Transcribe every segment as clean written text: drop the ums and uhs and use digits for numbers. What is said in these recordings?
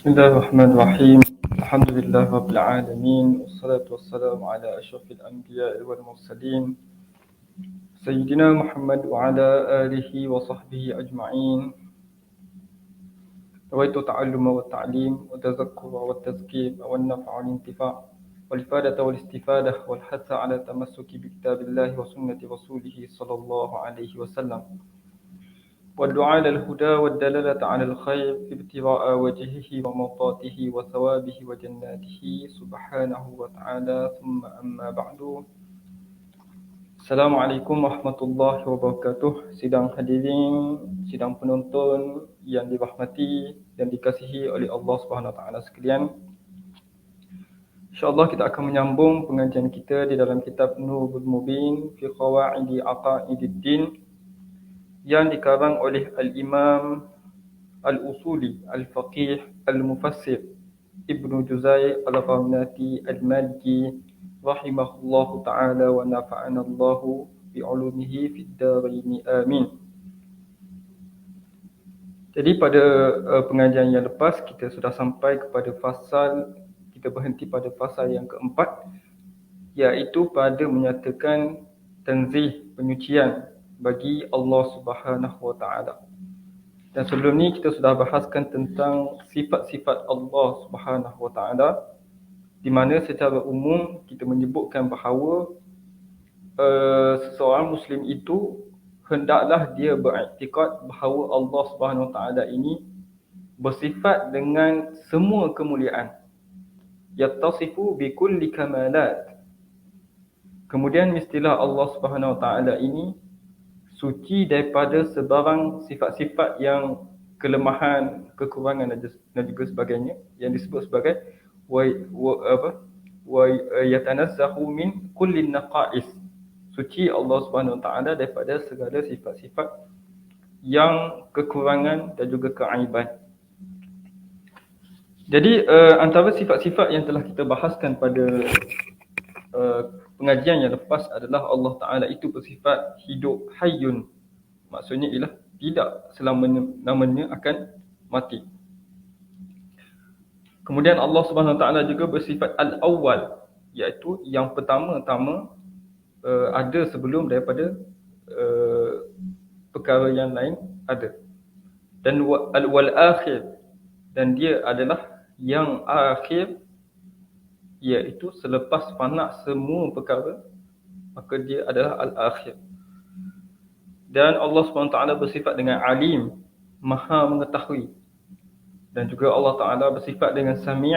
بسم الله الرحمن الرحيم. الحمد لله رب العالمين، والصلاة والسلام على أشرف الأنبياء والمرسلين سيدنا محمد وعلى آله وصحبه أجمعين. نويت التعلم والتعليم والتذكر والتزكية والنفع والانتفاع والإفادة والاستفادة والحث على التمسك بكتاب الله وسنة رسوله صلى الله عليه وسلم، والدعاء للهدى والدلالة على الخير ابتغاء وجهه ومرضاته وثوابه وجناته سبحانه وتعالى. ثم أما بعد. Assalamualaikum warahmatullahi wabarakatuh. Sidang hadirin, sidang penonton yang dirahmati dan dikasihi oleh Allah Subhanahu Wa Taala sekalian. InsyaAllah kita akan menyambung pengajian kita di dalam kitab Nurul Mubin fi Qawaidi Aqaididdin yang dikarang oleh Al-Imam Al-Usuli Al-Faqih Al-Mufassir Ibnu Juzai Al-Ghamnati Al-Maliki rahimahullahu ta'ala wa nafa'ana Allahu bi'ulumihi fid daraini amin. Jadi pada pengajian yang lepas kita sudah sampai kepada kita berhenti pada fasal yang keempat, iaitu pada menyatakan tanzih, penyucian bagi Allah Subhanahu Wa Taala. Dan sebelum ni kita sudah bahaskan tentang sifat-sifat Allah Subhanahu Wa Taala, di mana secara umum kita menyebutkan bahawa seseorang Muslim itu hendaklah dia beriktikad bahawa Allah Subhanahu Wa Taala ini bersifat dengan semua kemuliaan, yattasifu bi kulli kamalat. Kemudian mestilah Allah Subhanahu Wa Taala ini suci daripada sebarang sifat-sifat yang kelemahan, kekurangan dan juga sebagainya, yang disebut sebagai wa yatanazzahu min kulli naqais. Suci Allah Subhanahu Wa Taala daripada segala sifat-sifat yang kekurangan dan juga keaiban. Jadi antara sifat-sifat yang telah kita bahaskan pada pengajian yang lepas adalah Allah Ta'ala itu bersifat hidup, hayyun. Maksudnya ialah tidak selama-lamanya akan mati. Kemudian Allah Subhanahu Wa Ta'ala juga bersifat al-awwal, iaitu yang pertama-tama ada sebelum daripada perkara yang lain ada. Dan wal-akhir, dan dia adalah yang akhir, iaitu selepas fana semua perkara, maka dia adalah al-akhir. Dan Allah SWT bersifat dengan alim, maha mengetahui. Dan juga Allah Ta'ala bersifat dengan sami'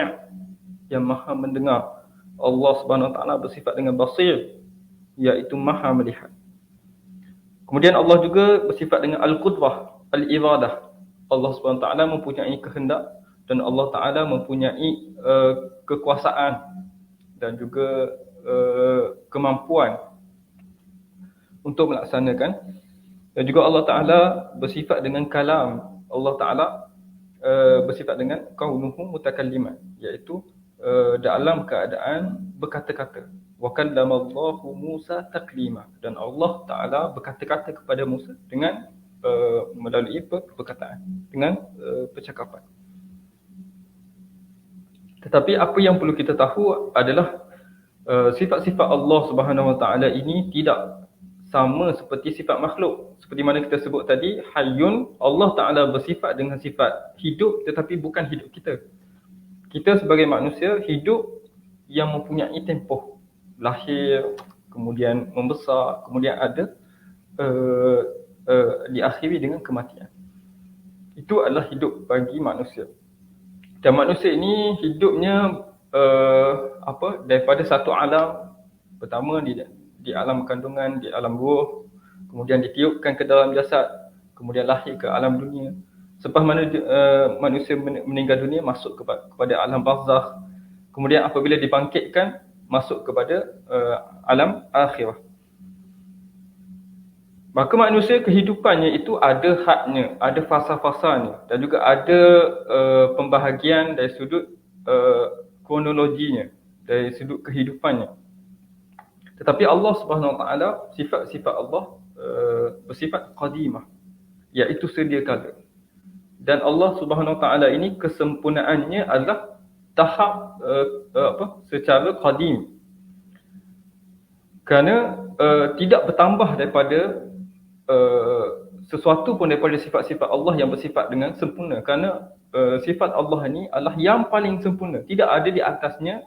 yang maha mendengar. Allah SWT bersifat dengan basir, iaitu maha melihat. Kemudian Allah juga bersifat dengan al-qudrah, al-iradah. Allah SWT mempunyai kehendak dan Allah Ta'ala mempunyai kekuasaan dan juga kemampuan untuk melaksanakan. Dan juga Allah Ta'ala bersifat dengan kalam. Allah Ta'ala bersifat dengan kaunuhu mutakalliman, iaitu dalam keadaan berkata-kata. Wa kallamallahu Musa taklima, dan Allah Ta'ala berkata-kata kepada Musa dengan melalui perkataan, dengan percakapan. Tetapi apa yang perlu kita tahu adalah sifat-sifat Allah Subhanahu Wa Taala ini tidak sama seperti sifat makhluk. Seperti mana kita sebut tadi, hayyun, Allah Ta'ala bersifat dengan sifat hidup tetapi bukan hidup kita. Kita sebagai manusia hidup yang mempunyai tempoh, lahir, kemudian membesar, kemudian ada diakhiri dengan kematian. Itu adalah hidup bagi manusia. Dan manusia ini hidupnya daripada satu alam. Pertama di alam kandungan, di alam ruh, kemudian ditiupkan ke dalam jasad, kemudian lahir ke alam dunia. Selepas mana manusia meninggal dunia, masuk kepada alam barzakh. Kemudian apabila dibangkitkan, masuk kepada alam akhirah. Maka manusia kehidupannya itu ada hadnya, ada fasa-fasanya, dan juga ada pembahagian dari sudut kronologinya, dari sudut kehidupannya. Tetapi Allah Subhanahu Wa Taala, sifat-sifat Allah bersifat qadimah, iaitu sedia kala. Dan Allah Subhanahu Wa Taala ini kesempurnaannya adalah tahap secara qadim. Kerana tidak bertambah daripada sesuatu pun daripada sifat-sifat Allah yang bersifat dengan sempurna. Kerana sifat Allah ni adalah yang paling sempurna. Tidak ada di atasnya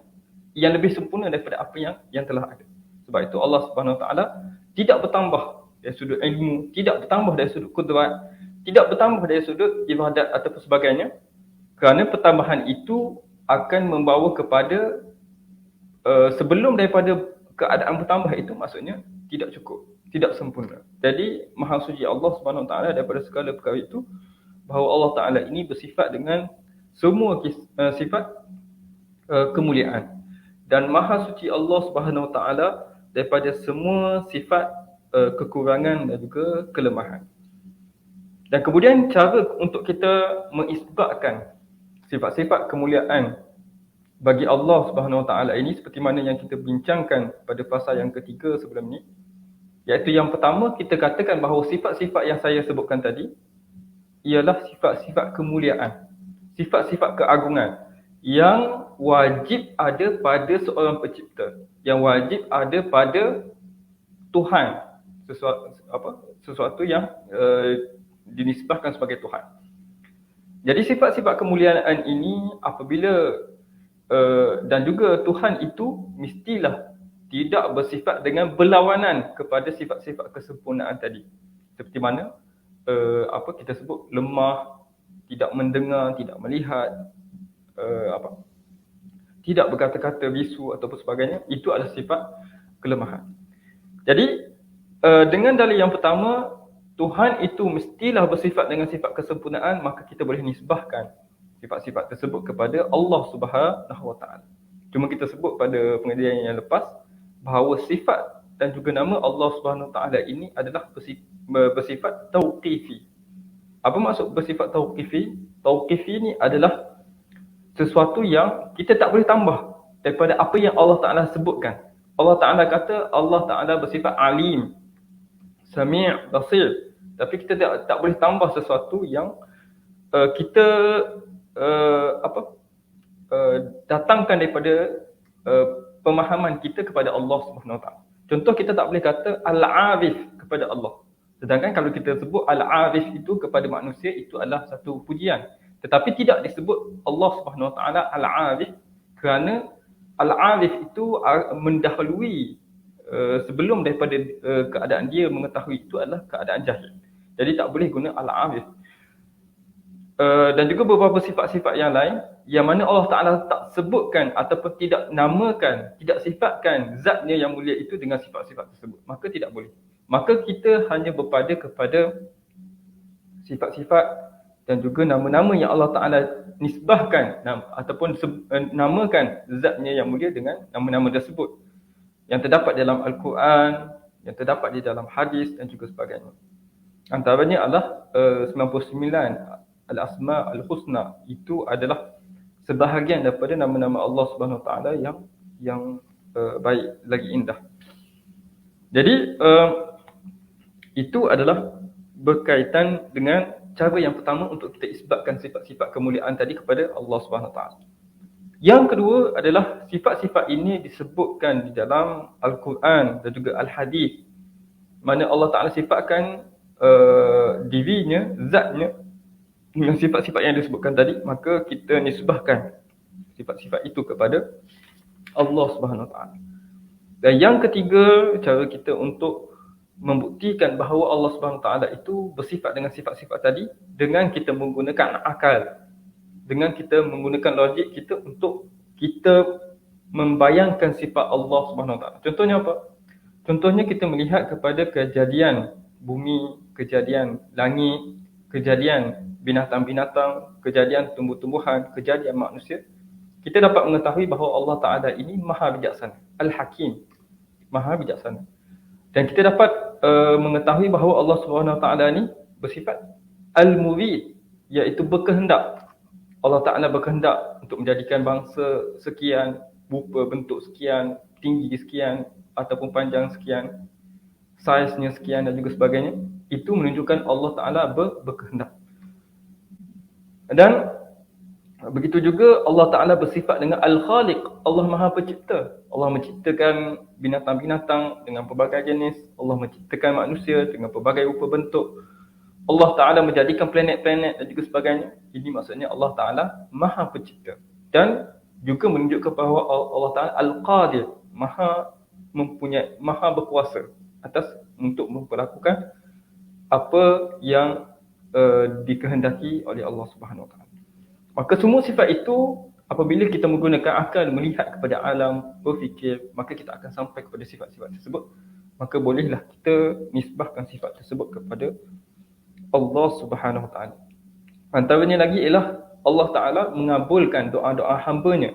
yang lebih sempurna daripada apa yang telah ada. Sebab itu Allah Subhanahu Wa Taala tidak bertambah dari sudut ilmu, tidak bertambah dari sudut kudrat, tidak bertambah dari sudut ibadat ataupun sebagainya. Kerana pertambahan itu akan membawa kepada sebelum daripada keadaan bertambah itu, maksudnya tidak cukup, tidak sempurna. Jadi Maha Suci Allah Subhanahu Wa Taala daripada segala perkara itu, bahawa Allah Taala ini bersifat dengan semua sifat kemuliaan. Dan Maha Suci Allah Subhanahu Wa Taala daripada semua sifat kekurangan dan juga kelemahan. Dan kemudian cara untuk kita mengisbatkan sifat-sifat kemuliaan bagi Allah Subhanahu Wa Taala ini, seperti mana yang kita bincangkan pada fasa yang ketiga sebelum ni, iaitu yang pertama, kita katakan bahawa sifat-sifat yang saya sebutkan tadi ialah sifat-sifat kemuliaan, sifat-sifat keagungan yang wajib ada pada seorang pencipta, yang wajib ada pada Tuhan, sesuatu yang dinisbahkan sebagai Tuhan. Jadi sifat-sifat kemuliaan ini apabila dan juga Tuhan itu mestilah tidak bersifat dengan berlawanan kepada sifat-sifat kesempurnaan tadi. Seperti mana kita sebut lemah, tidak mendengar, tidak melihat, tidak berkata-kata, bisu ataupun sebagainya. Itu adalah sifat kelemahan. Jadi dengan dalil yang pertama, Tuhan itu mestilah bersifat dengan sifat kesempurnaan, maka kita boleh nisbahkan sifat-sifat tersebut kepada Allah Subhanahu Wa Taala. Cuma kita sebut pada pengajian yang lepas bahawa sifat dan juga nama Allah Subhanahu Wa Taala ini adalah bersifat tauqifi. Apa maksud bersifat tauqifi? Tauqifi ni adalah sesuatu yang kita tak boleh tambah daripada apa yang Allah Taala sebutkan. Allah Taala kata Allah Taala bersifat alim, sami', basir. Tapi kita tak boleh tambah sesuatu yang kita datangkan daripada pemahaman kita kepada Allah Subhanahu Wa Taala. Contoh, kita tak boleh kata al-arif kepada Allah. Sedangkan kalau kita sebut al-arif itu kepada manusia, itu adalah satu pujian. Tetapi tidak disebut Allah Subhanahu Wa Taala al-arif, kerana al-arif itu mendahului sebelum daripada keadaan dia mengetahui itu adalah keadaan jahil. Jadi tak boleh guna al-arif. Dan juga beberapa sifat-sifat yang lain yang mana Allah Ta'ala tak sebutkan ataupun tidak namakan, tidak sifatkan zatnya yang mulia itu dengan sifat-sifat tersebut, maka tidak boleh. Maka kita hanya berpada kepada sifat-sifat dan juga nama-nama yang Allah Ta'ala nisbahkan ataupun namakan zatnya yang mulia dengan nama-nama tersebut, yang terdapat dalam Al-Quran, yang terdapat di dalam hadis dan juga sebagainya. Antaranya adalah 99 Al-Asma Al-Husna. Itu adalah sebahagian daripada nama-nama Allah Subhanahu Wa Taala yang baik, lagi indah. Jadi itu adalah berkaitan dengan cara yang pertama untuk kita isbatkan sifat-sifat kemuliaan tadi kepada Allah Subhanahu Wa Taala. Yang kedua adalah sifat-sifat ini disebutkan di dalam Al-Quran dan juga Al-Hadis, mana Allah Ta'ala sifatkan dirinya, zatnya dengan sifat-sifat yang disebutkan tadi, maka kita nisbahkan sifat-sifat itu kepada Allah Subhanahu Wa Taala. Dan yang ketiga, cara kita untuk membuktikan bahawa Allah Subhanahu Wa Taala itu bersifat dengan sifat-sifat tadi, dengan kita menggunakan akal, dengan kita menggunakan logik kita untuk kita membayangkan sifat Allah Subhanahu Wa Taala. Contohnya apa? Contohnya kita melihat kepada kejadian bumi, kejadian langit, kejadian binatang-binatang, kejadian tumbuh-tumbuhan, kejadian manusia. Kita dapat mengetahui bahawa Allah Ta'ala ini maha bijaksana, Al-Hakim, maha bijaksana. Dan kita dapat mengetahui bahawa Allah Subhanahu Wa Taala ini bersifat Al-Murid, iaitu berkehendak. Allah Ta'ala berkehendak untuk menjadikan bangsa sekian, rupa bentuk sekian, tinggi sekian, ataupun panjang sekian, saiznya sekian dan juga sebagainya. Itu menunjukkan Allah Ta'ala berkehendak. Dan begitu juga Allah Ta'ala bersifat dengan Al-Khaliq. Allah Maha Pencipta. Allah menciptakan binatang-binatang dengan pelbagai jenis. Allah menciptakan manusia dengan pelbagai rupa bentuk. Allah Ta'ala menjadikan planet-planet dan juga sebagainya. Ini maksudnya Allah Ta'ala Maha Pencipta. Dan juga menunjukkan bahawa Allah Ta'ala Al-Qadir, Maha berkuasa atas untuk memperlakukan apa yang dikehendaki oleh Allah Subhanahu Wa Ta'ala. Maka semua sifat itu, apabila kita menggunakan akal melihat kepada alam, berfikir, maka kita akan sampai kepada sifat-sifat tersebut. Maka bolehlah kita nisbahkan sifat tersebut kepada Allah Subhanahu Wa Ta'ala. Antaranya lagi ialah Allah Ta'ala mengabulkan doa-doa hamba-Nya.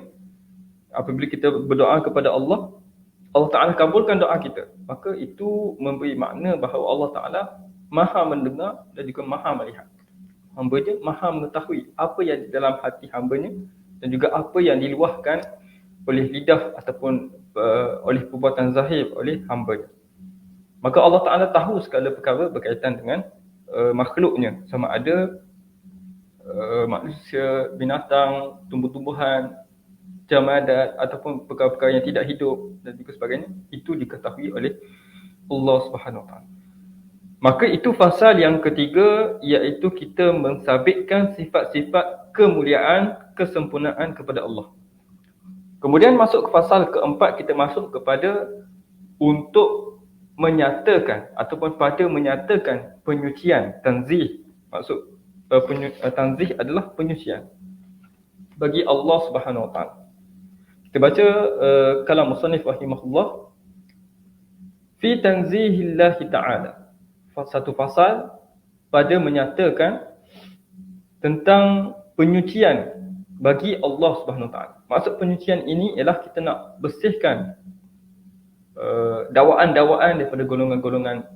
Apabila kita berdoa kepada Allah, Allah Ta'ala kabulkan doa kita. Maka itu memberi makna bahawa Allah Ta'ala Maha mendengar dan juga Maha melihat. Hamba-Nya Maha mengetahui apa yang di dalam hati hamba-Nya dan juga apa yang diluahkan oleh lidah ataupun oleh perbuatan zahir oleh hamba-Nya. Maka Allah Ta'ala tahu segala perkara berkaitan dengan makhluk-Nya, sama ada manusia, binatang, tumbuh-tumbuhan, jamadat ataupun perkara-perkara yang tidak hidup dan juga sebagainya. Itu diketahui oleh Allah Subhanahu Wa Ta'ala. Maka itu fasal yang ketiga, iaitu kita mensabitkan sifat-sifat kemuliaan, kesempurnaan kepada Allah. Kemudian masuk ke fasal keempat, kita masuk kepada untuk menyatakan ataupun pada menyatakan penyucian, tanzih. Maksud tanzih adalah penyucian bagi Allah Subhanahu Wa Ta'ala. Kita baca kalam musannif rahimahullah fi tanzihillah ta'ala. Satu fasal pada menyatakan tentang penyucian bagi Allah Subhanahu Wa Ta'ala. Maksud penyucian ini ialah kita nak bersihkan dakwaan-dakwaan daripada golongan-golongan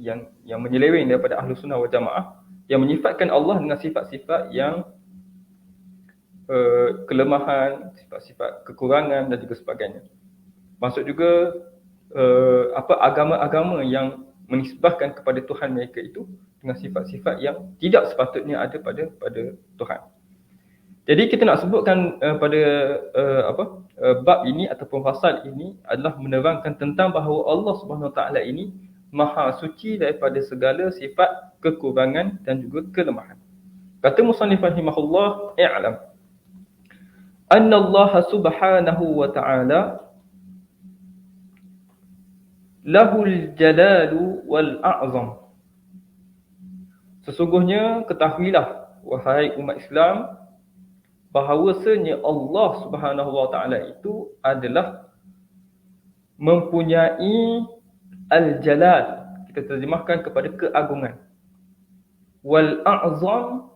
yang menyeleweng daripada Ahlus Sunnah wal Jamaah, yang menyifatkan Allah dengan sifat-sifat yang kelemahan, sifat-sifat kekurangan dan juga sebagainya. Maksud juga agama-agama yang menisbahkan kepada Tuhan mereka itu dengan sifat-sifat yang tidak sepatutnya ada pada Tuhan. Jadi kita nak sebutkan pada bab ini ataupun fasal ini adalah menerangkan tentang bahawa Allah Subhanahu Wa Ta'ala ini Maha suci daripada segala sifat kekurangan dan juga kelemahan. Kata musannif rahimahullah, i'lam anna Allah Subhanahu Wa Ta'ala lahul jalalu wal a'zam. Sesungguhnya ketahuilah wahai umat Islam bahawasanya Allah Subhanahu Wa Ta'ala itu adalah mempunyai al-jalal, kita terjemahkan kepada keagungan, wal a'zam,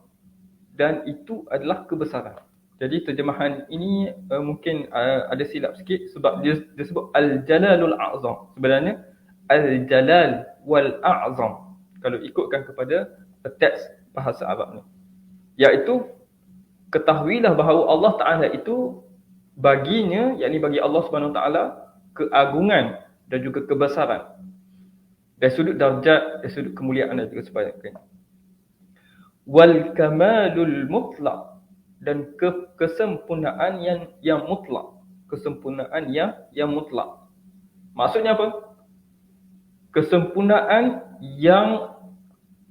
dan itu adalah kebesaran. Jadi terjemahan ini mungkin ada silap sikit sebab dia sebut al-jalalul a'zam. Sebenarnya al-jalal wal a'zam kalau ikutkan kepada teks bahasa Arab ni, iaitu ketahuilah bahawa Allah Ta'ala itu baginya, yakni bagi Allah Subhanahu Ta'ala, keagungan dan juga kebesaran dari sudut darjat, dari sudut kemuliaan dan juga sebagainya. Wal kamalul mutlaq, dan kesempurnaan yang mutlak. Kesempurnaan yang mutlak. Maksudnya apa? Kesempurnaan yang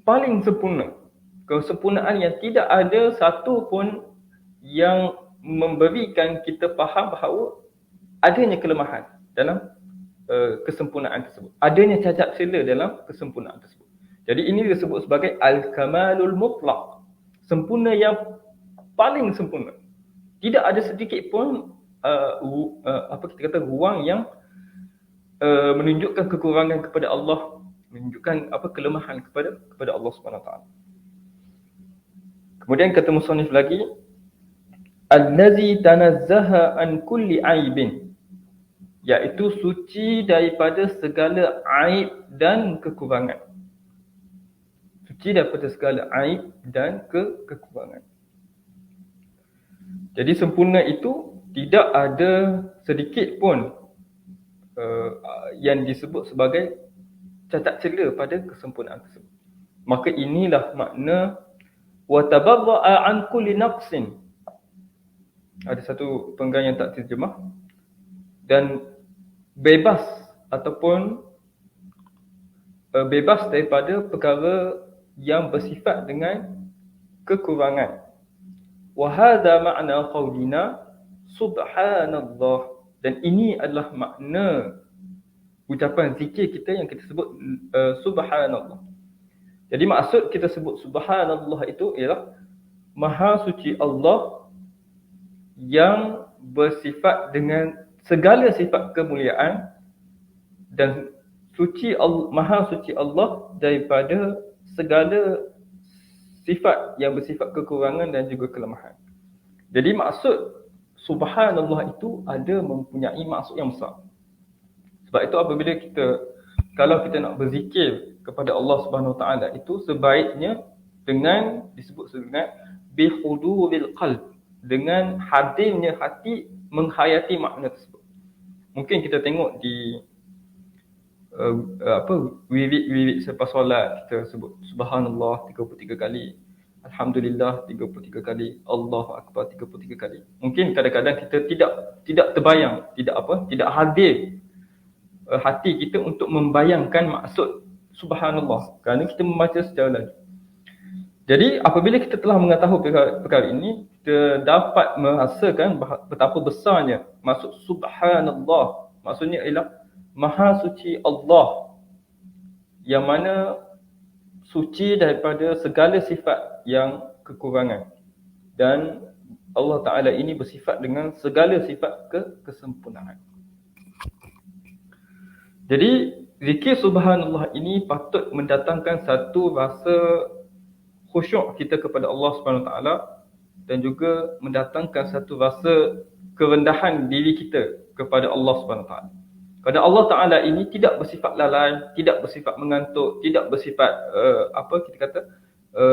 paling sempurna. Kesempurnaan yang tidak ada satu pun yang memberikan kita faham bahawa adanya kelemahan dalam kesempurnaan tersebut. Adanya cacat celah dalam kesempurnaan tersebut. Jadi ini disebut sebagai al-kamalul mutlaq. Sempurna yang paling sempurna. Tidak ada sedikit pun kita kata ruang yang menunjukkan kekurangan kepada Allah, menunjukkan kelemahan kepada Allah Subhanahu Wa Ta'ala. Kemudian kata musannif lagi, allazi tanazzaha an kulli aibin, iaitu suci daripada segala aib dan kekurangan. Suci daripada segala aib dan kekurangan. Jadi sempurna itu tidak ada sedikit pun yang disebut sebagai cacat celah pada kesempurnaan tersebut. Maka inilah makna wa tabarra'a an kulli naqsin. Ada satu penggal yang tak terjemah. Dan bebas ataupun bebas daripada perkara yang bersifat dengan kekurangan. Wa hadha ma'na qaulina subhanallah. Dan ini adalah makna ucapan zikir kita yang kita sebut subhanallah. Jadi maksud kita sebut subhanallah itu ialah maha suci Allah yang bersifat dengan segala sifat kemuliaan, dan suci Allah, maha suci Allah daripada segala sifat yang bersifat kekurangan dan juga kelemahan. Jadi maksud subhanallah itu ada mempunyai maksud yang besar. Sebab itu apabila kalau kita nak berzikir kepada Allah Subhanahu Wa Taala itu sebaiknya dengan disebut dengan bihuduril qalb, dengan hadirnya hati menghayati makna tersebut. Mungkin kita tengok di wirid selepas solat kita sebut subhanallah 33 kali, alhamdulillah 33 kali, Allahu akbar 33 kali. Mungkin kadang-kadang kita tidak terbayang, tidak hadir hati kita untuk membayangkan maksud subhanallah kerana kita membaca secara laju. Jadi apabila kita telah mengetahui perkara ini, kita dapat merasakan betapa besarnya maksud subhanallah. Maksudnya ialah maha suci Allah, yang mana suci daripada segala sifat yang kekurangan, dan Allah Ta'ala ini bersifat dengan segala sifat kesempurnaan. Jadi zikir subhanallah ini patut mendatangkan satu rasa khusyuk kita kepada Allah Subhanahu Wa Taala, dan juga mendatangkan satu rasa kerendahan diri kita kepada Allah Subhanahu Wa Taala. Kerana Allah Ta'ala ini tidak bersifat lalai, tidak bersifat mengantuk, tidak bersifat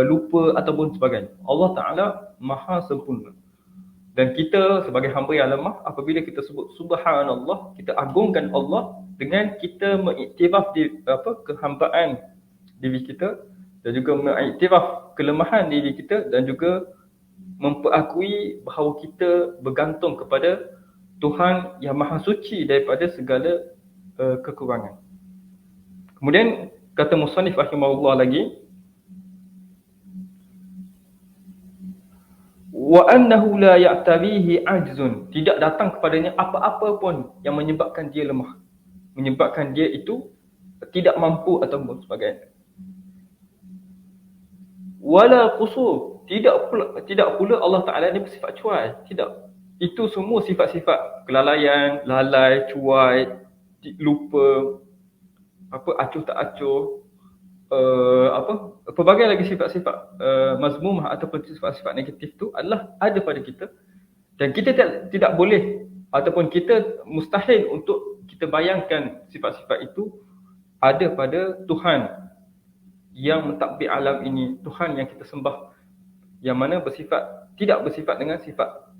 lupa ataupun sebagainya. Allah Ta'ala maha sempurna. Dan kita sebagai hamba yang lemah, apabila kita sebut subhanallah, kita agungkan Allah dengan kita mengiktiraf kehambaan diri kita, dan juga mengiktiraf kelemahan diri kita, dan juga memperakui bahawa kita bergantung kepada Tuhan yang maha suci daripada segala kekurangan. Kemudian kata musannif rahimahullah lagi, wa annahu la ya'tarihi ajzun, tidak datang kepadanya apa-apa pun yang menyebabkan dia lemah, menyebabkan dia itu tidak mampu ataupun sebagainya. Wala qusur, tidak pula Allah Ta'ala ni bersifat cuai, tidak. Itu semua sifat-sifat kelalaian, lalai, cuai, lupa, acuh tak acuh, pelbagai lagi sifat-sifat mazmumah ataupun sifat-sifat negatif tu adalah ada pada kita, dan kita tidak boleh ataupun kita mustahil untuk kita bayangkan sifat-sifat itu ada pada Tuhan yang mentadbir alam ini, Tuhan yang kita sembah, yang mana tidak bersifat dengan sifat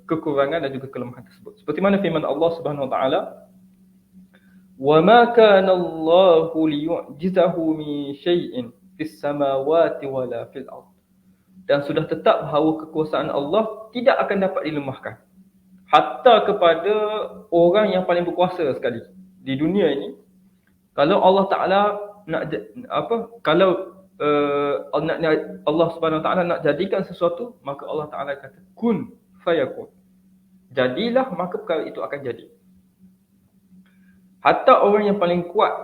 kekurangan dan juga kelemahan tersebut. Seperti mana firman Allah Subhanahu Wa Taala, wa ma kana Allahu liyu'jizahu min syai'in fis samawati wala fil ard. Dan sudah tetap bahawa kekuasaan Allah tidak akan dapat dilemahkan, hatta kepada orang yang paling berkuasa sekali di dunia ini. Kalau Allah Taala Allah Subhanahu Wa Taala nak jadikan sesuatu, maka Allah Taala kata kun fayakun, jadilah, maka perkara itu akan jadi. Hatta orang yang paling kuat,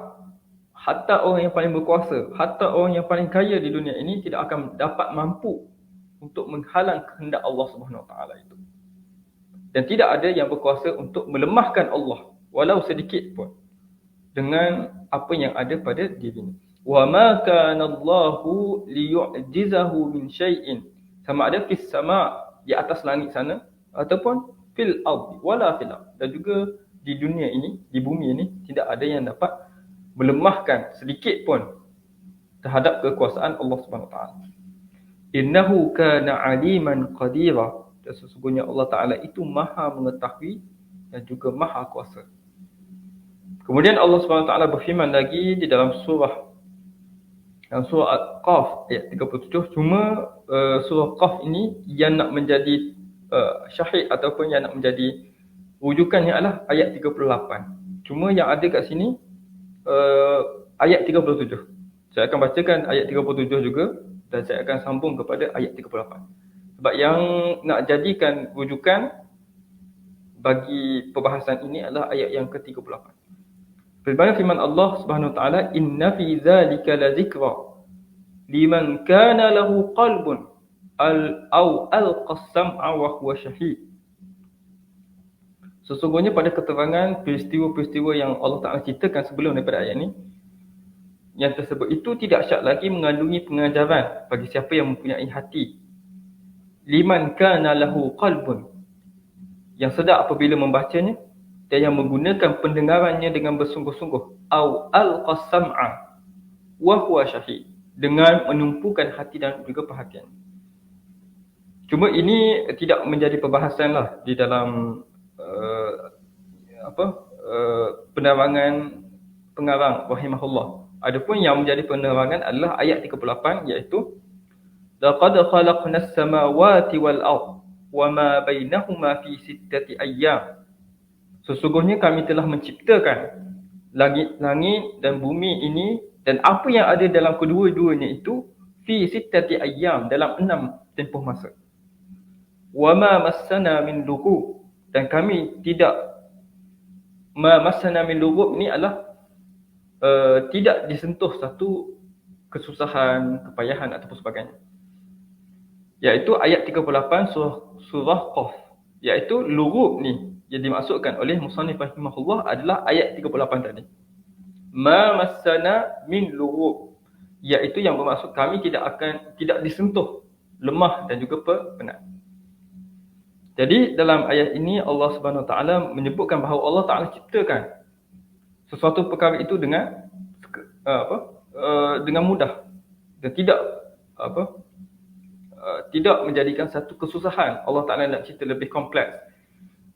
hatta orang yang paling berkuasa, hatta orang yang paling kaya di dunia ini tidak akan dapat mampu untuk menghalang kehendak Allah Subhanahu Wa Taala itu. Dan tidak ada yang berkuasa untuk melemahkan Allah walau sedikit pun dengan apa yang ada pada dirinya. Wa ma kana Allahu liyu'jizahu min syai'in, sama ada fis sama', di atas langit sana, ataupun fil ardi wala fil ard, dan juga di dunia ini, di bumi ini, tidak ada yang dapat melemahkan sedikit pun terhadap kekuasaan Allah Subhanahu Wa Taala. Innahu kana aliman qadira, dan sesungguhnya Allah Taala itu maha mengetahui dan juga maha kuasa. Kemudian Allah Subhanahu Wa Taala berfirman lagi di dalam surah Dalam surah Qaf ayat 37, cuma surah Qaf ini yang nak menjadi syahid ataupun yang nak menjadi rujukannya adalah ayat 38. Cuma yang ada kat sini ayat 37. Saya akan bacakan ayat 37 juga dan saya akan sambung kepada ayat 38. Sebab yang nak jadikan rujukan bagi perbahasan ini adalah ayat yang ke-38. Berbalik firman Allah Subhanahu wa taala, inna fi zalika la zikra liman kana lahu qalbun au alqas-sam'a wa huwa syahid. Sesungguhnya pada keterangan peristiwa-peristiwa yang Allah Taala ceritakan sebelum daripada ayat ini, yang tersebut itu tidak syak lagi mengandungi pengajaran bagi siapa yang mempunyai hati. Liman kana lahu qalbun, yang sedar apabila membacanya dan yang menggunakan pendengarannya dengan bersungguh-sungguh, au alqas-sam'a wa huwa syahid, dengan menumpukan hati dan juga perhatian. Cuma ini tidak menjadi perbahasan lah di dalam penerangan pengarang rahimahullah. Adapun yang menjadi penerangan adalah ayat 38, iaitu laqad khalaqnas samawati wal ard wama bainahuma fi sittati ayyam. Sesungguhnya kami telah menciptakan langit-langit dan bumi ini dan apa yang ada dalam kedua-duanya itu fi sittati ayyam, dalam 6 tempoh masa. Wama massana min lughub, dan kami tidak, ma massana min lughub ini adalah tidak disentuh satu kesusahan, kepayahan ataupun sebagainya. Iaitu ayat 38 surah Qaf. Iaitu lughub ni yang dimaksudkan oleh musannif rahimahullah adalah ayat 38 tadi. Ma massana min lughub, iaitu yang bermaksud kami tidak disentuh lemah dan juga penat. Jadi dalam ayat ini Allah Subhanahu Wa Taala menyebutkan bahawa Allah Taala ciptakan sesuatu perkara itu dengan dengan mudah dan tidak menjadikan satu kesusahan. Allah Taala nak cerita lebih kompleks,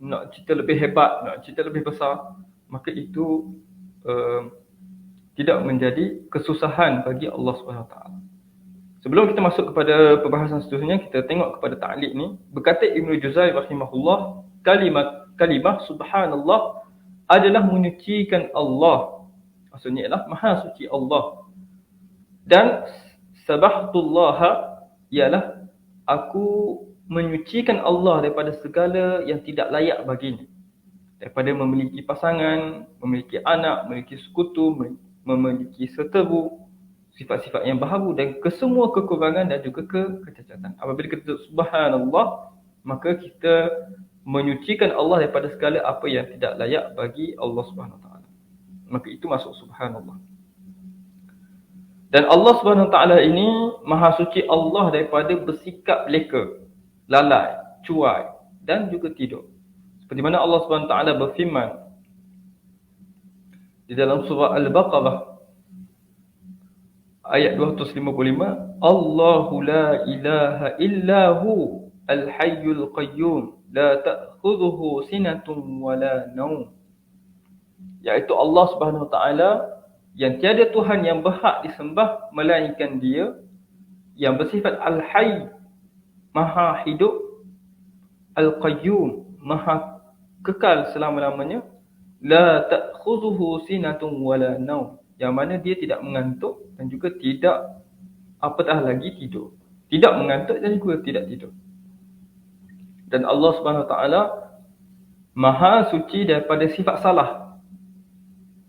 nak cerita lebih hebat, nak cerita lebih besar, maka itu tidak menjadi kesusahan bagi Allah Subhanahu Wa Taala. Sebelum kita masuk kepada perbahasan seterusnya, kita tengok kepada ta'liq ni. Berkata Ibnu Juzai rahimahullah, kalimah subhanallah adalah menyucikan Allah. Maksudnya ialah maha suci Allah. Dan sabahtullah ialah aku menyucikan Allah daripada segala yang tidak layak baginya. Daripada memiliki pasangan, memiliki anak, memiliki sekutu, memiliki seteru, sifat-sifat yang baharu dan kesemua kekurangan dan juga kecacatan. Apabila kita subhanallah, maka kita menyucikan Allah daripada segala apa yang tidak layak bagi Allah Subhanahu Wa Taala. Maka itu masuk subhanallah. Dan Allah Subhanahu Wa Taala ini maha suci Allah daripada bersikap leka, lalai, cuai dan juga tidur. Seperti mana Allah Subhanahu Wa Taala berfirman di dalam surah Al-Baqarah ayat 255, Allahu la ilaha illahu al-hayyul qayyum la ta'khudhuhu sinatun wa la naum. Iaitu Allah Subhanahu Wa Taala yang tiada Tuhan yang berhak disembah melainkan Dia, yang bersifat al-hayy, maha hidup, al-qayyum, maha kekal selama-lamanya, la ta'khudhuhu sinatun wa la naum, yang mana Dia tidak mengantuk dan juga tidak apatah lagi tidur. Tidak mengantuk dan juga tidak tidur. Dan Allah Subhanahu Wa Taala maha suci daripada sifat salah.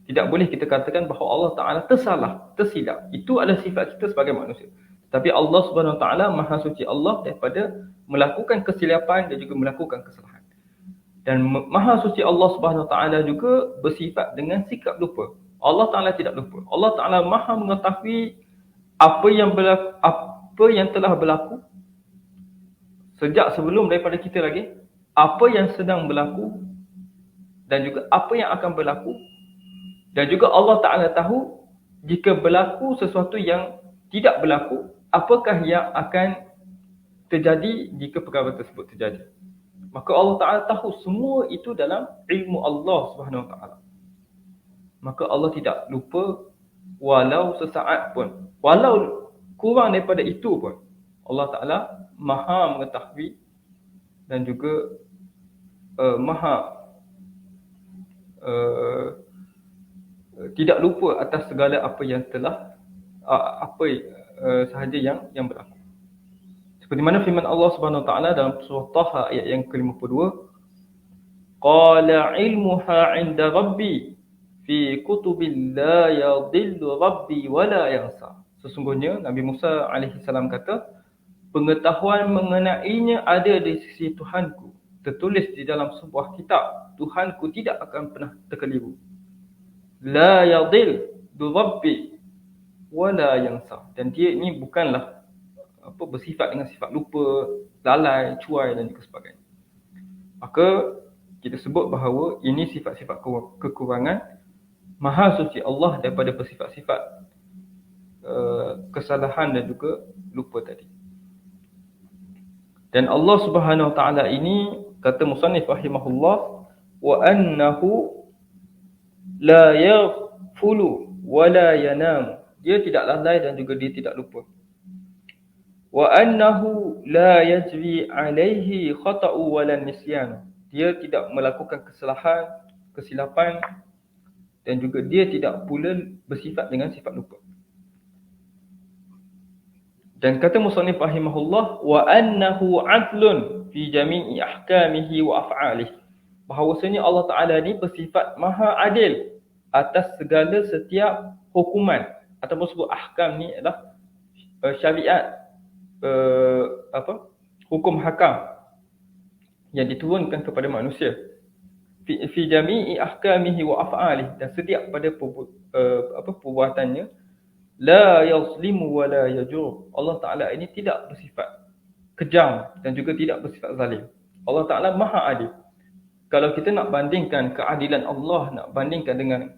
Tidak boleh kita katakan bahawa Allah Taala tersalah, tersilap. Itu adalah sifat kita sebagai manusia. Tapi Allah Subhanahu Wa Taala maha suci Allah daripada melakukan kesilapan dan juga melakukan kesalahan. Dan maha suci Allah Subhanahu Wa Taala juga bersifat dengan sikap lupa. Allah Taala tidak lupa. Allah Taala maha mengetahui apa yang telah berlaku sejak sebelum daripada kita lagi, apa yang sedang berlaku dan juga apa yang akan berlaku. Dan juga Allah Ta'ala tahu jika berlaku sesuatu yang tidak berlaku, apakah yang akan terjadi jika perkara tersebut terjadi. Maka Allah Ta'ala tahu semua itu dalam ilmu Allah Subhanahu Wa Ta'ala. Maka Allah tidak lupa walau sesaat pun, walau kurang daripada itu pun, Allah Ta'ala maha mengetahui dan juga maha tidak lupa atas segala apa yang telah sahaja yang berlaku. Seperti mana firman Allah Subhanahu Wa Taala dalam surah Taha ayat yang ke-52, qala ilmuha 'inda rabbi fi kutubin la yadhillu rabbi wa la yansa. Sesungguhnya Nabi Musa alaihi salam kata, pengetahuan mengenainya ada di sisi Tuhanku, tertulis di dalam sebuah kitab. Tuhanku tidak akan pernah terkeliru. La yadhillu rabbi wa la yansa. Dan dia ini bukanlah bersifat dengan sifat lupa, lalai, cuai dan juga sebagainya. Maka kita sebut bahawa ini sifat-sifat kekurangan. Maha suci Allah daripada bersifat-sifat kesalahan dan juga lupa tadi. Dan Allah Subhanahu Wa Taala ini, kata musannif rahimahullah, wa annahu la yaghfulu wa la yanam. Dia tidak lalai dan juga dia tidak lupa. Wa annahu la yajri alaihi khata'u wa la nisyan. Dia tidak melakukan kesalahan, kesilapan, dan juga dia tidak pula bersifat dengan sifat lupa. Dan kata musannif rahimahullah, wa annahu 'adlun fi jami'i ahkamihi wa af'alihi. Bahawasanya Allah Ta'ala ni bersifat maha adil atas segala setiap hukuman, ataupun sebut ahkam ni adalah syariat, hukum hakam yang diturunkan kepada manusia. Fi jami'i ahkamihi wa af'alihi, dan setiap pada perbuatannya, la yazlimu wa la yajur. Allah Ta'ala ini tidak bersifat kejam dan juga tidak bersifat zalim. Allah Ta'ala maha adil. Kalau kita nak bandingkan keadilan Allah, nak bandingkan dengan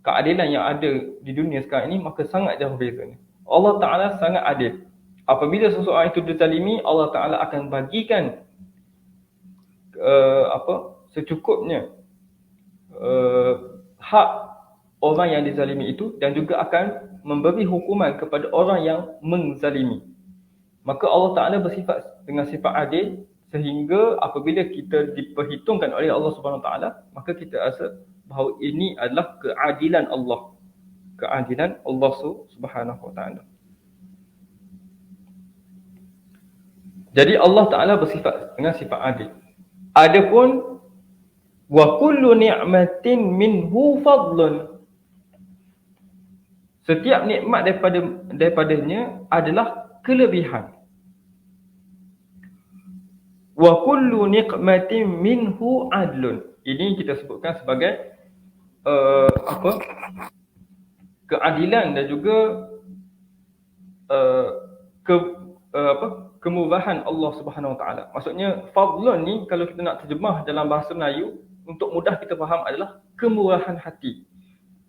keadilan yang ada di dunia sekarang ini, maka sangat jauh bezanya. Allah Ta'ala sangat adil. Apabila seseorang itu dizalimi, Allah Ta'ala akan bagikan secukupnya hak orang yang dizalimi itu, dan juga akan memberi hukuman kepada orang yang menzalimi. Maka Allah Ta'ala bersifat dengan sifat adil, sehingga apabila kita diperhitungkan oleh Allah Subhanahu Wa Taala, maka kita rasa bahawa ini adalah keadilan Allah. Keadilan Allah Subhanahu Wa Taala. Jadi Allah Ta'ala bersifat dengan sifat adil. Adapun wa kullu ni'matin minhu fadlun. Setiap nikmat daripadanya adalah kelebihan. Wa kullu ni'matin minhu adlun. Ini kita sebutkan sebagai keadilan dan juga kemurahan Allah Subhanahu Wa Taala. Maksudnya fadlun ni kalau kita nak terjemah dalam bahasa Melayu untuk mudah kita faham adalah kemurahan hati.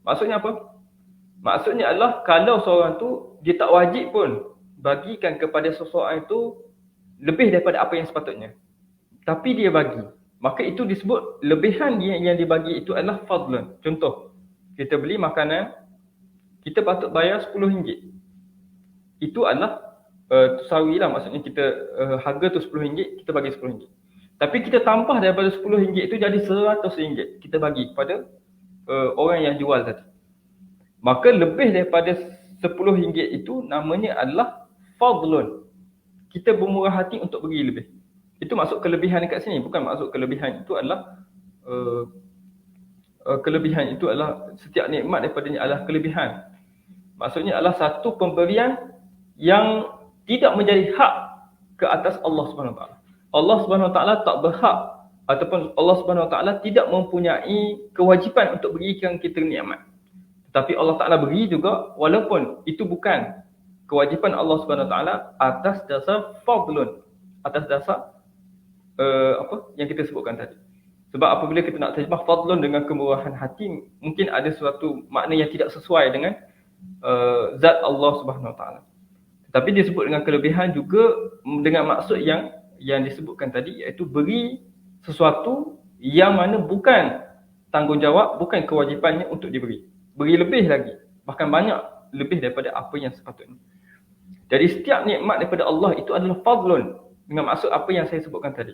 Maksudnya apa? Maksudnya adalah kalau seorang tu dia tak wajib pun bagikan kepada seseorang itu lebih daripada apa yang sepatutnya, tapi dia bagi, maka itu disebut lebihan yang dibagi itu adalah fadlun. Contoh, kita beli makanan, kita patut bayar RM10. Itu adalah tusawi lah, maksudnya kita harga tu RM10, kita bagi RM10. Tapi kita tambah daripada RM10 itu jadi RM100, kita bagi kepada orang yang jual tadi. Maka lebih daripada RM10 itu namanya adalah fadlun. Kita bermurah hati untuk beri lebih. Itu maksud kelebihan dekat sini. Bukan maksud kelebihan itu adalah kelebihan itu adalah setiap nikmat daripadanya adalah kelebihan. Maksudnya adalah satu pemberian yang tidak menjadi hak ke atas Allah Subhanahu Wa Taala. Allah Subhanahu Wa Taala tak berhak, ataupun Allah Subhanahu Wa Taala tidak mempunyai kewajipan untuk berikan kita nikmat. Tetapi Allah Ta'ala beri juga walaupun itu bukan kewajipan Allah Subhanahu Wa Taala, atas dasar fadlun, atas dasar yang kita sebutkan tadi. Sebab apabila kita nak terjemah fadlun dengan kemurahan hati, mungkin ada suatu makna yang tidak sesuai dengan zat Allah Subhanahu Wa Taala. Tetapi disebut dengan kelebihan juga dengan maksud yang disebutkan tadi, iaitu beri sesuatu yang mana bukan tanggungjawab, bukan kewajipannya untuk diberi. Beri lebih lagi, bahkan banyak lebih daripada apa yang sepatutnya. Jadi setiap nikmat daripada Allah itu adalah fadlun, dengan maksud apa yang saya sebutkan tadi.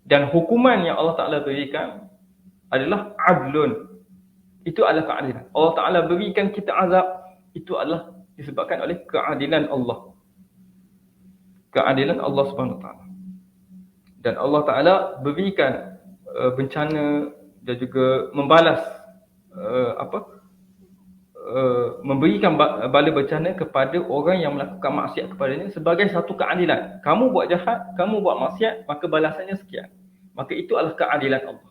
Dan hukuman yang Allah Ta'ala berikan adalah adlun. Itu adalah keadilan. Allah Ta'ala berikan kita azab, itu adalah disebabkan oleh keadilan Allah. Keadilan Allah Subhanahu Wa Ta'ala. Dan Allah Ta'ala berikan bencana dan juga membalas memberikan bala bencana kepada orang yang melakukan maksiat kepadanya sebagai satu keadilan. Kamu buat jahat, kamu buat maksiat, maka balasannya sekian. Maka itu adalah keadilan Allah.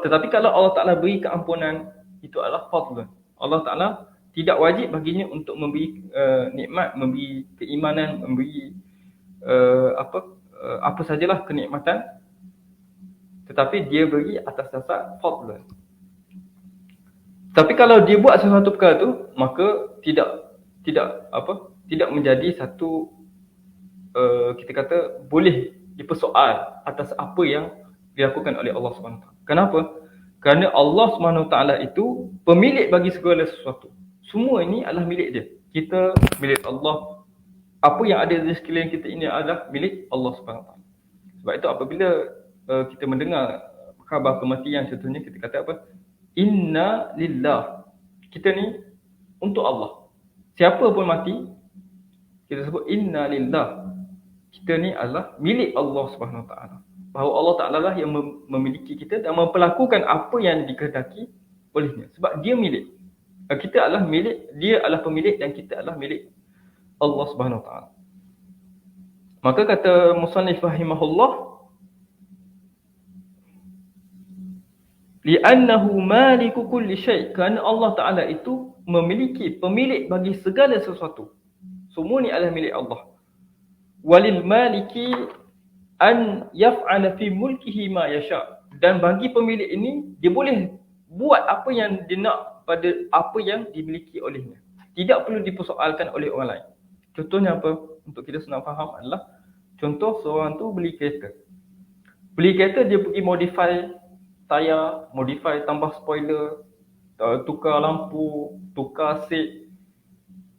Tetapi kalau Allah Ta'ala beri keampunan, itu adalah fadlun. Allah Ta'ala tidak wajib baginya untuk memberi nikmat, memberi keimanan, memberi apa sajalah kenikmatan, tetapi dia beri atas dasar fadlun. Tapi kalau dia buat sesuatu perkara tu, maka tidak menjadi satu kita kata boleh dipersoal atas apa yang dilakukan oleh Allah Subhanahu Wa Taala. Kenapa? Kerana Allah Subhanahu Wa Taala itu pemilik bagi segala sesuatu. Semua ini adalah milik dia. Kita milik Allah. Apa yang ada di sekeliling kita ini adalah milik Allah Subhanahu Wa Taala. Sebab itu apabila kita mendengar khabar kematian, contohnya kita kata apa? Inna lillah. Kita ni untuk Allah. Siapa pun mati, kita sebut inna lillah. Kita ni adalah milik Allah Subhanahu Wa Taala. Bahawa Allah Ta'ala lah yang memiliki kita dan memperlakukan apa yang dikehendaki olehnya. Sebab dia milik. Kita adalah milik, dia adalah pemilik dan kita adalah milik Allah Subhanahu Wa Taala. Maka kata musannif rahimahullah, li'annahu maliku kulli syai', kerana Allah Ta'ala itu memiliki, pemilik bagi segala sesuatu. Semua ni adalah milik Allah. Walil maliki an yaf'ala fi mulkihi ma yasha', dan bagi pemilik ini dia boleh buat apa yang dia nak pada apa yang dimiliki olehnya. Tidak perlu dipersoalkan oleh orang lain. Contohnya apa? Untuk kita senang faham adalah, contoh seorang tu beli kereta. Beli kereta, dia pergi modify tayar, modify, tambah spoiler, tukar lampu, tukar seat.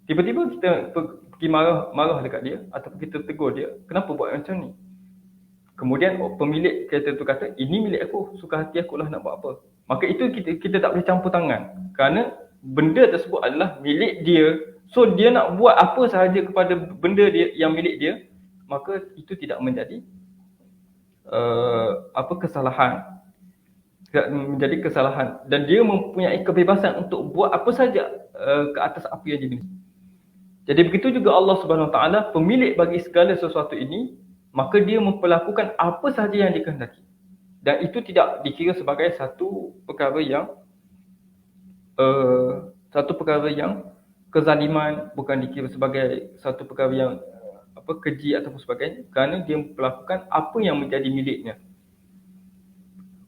Tiba-tiba kita pergi marah dekat dia ataupun kita tegur dia, kenapa buat macam ni? Kemudian pemilik kereta tu kata, ini milik aku, suka hati aku lah nak buat apa. Maka itu kita tak boleh campur tangan, kerana benda tersebut adalah milik dia. So dia nak buat apa sahaja kepada benda dia yang milik dia, maka itu tidak menjadi kesalahan. Tidak menjadi kesalahan, dan dia mempunyai kebebasan untuk buat apa saja ke atas apa yang dimiliki. Jadi begitu juga Allah Subhanahu Wa Taala pemilik bagi segala sesuatu ini, maka dia memperlakukan apa sahaja yang dikehendaki. Dan itu tidak dikira sebagai satu perkara yang kezaliman, bukan dikira sebagai satu perkara yang keji ataupun sebagainya, kerana dia memperlakukan apa yang menjadi miliknya.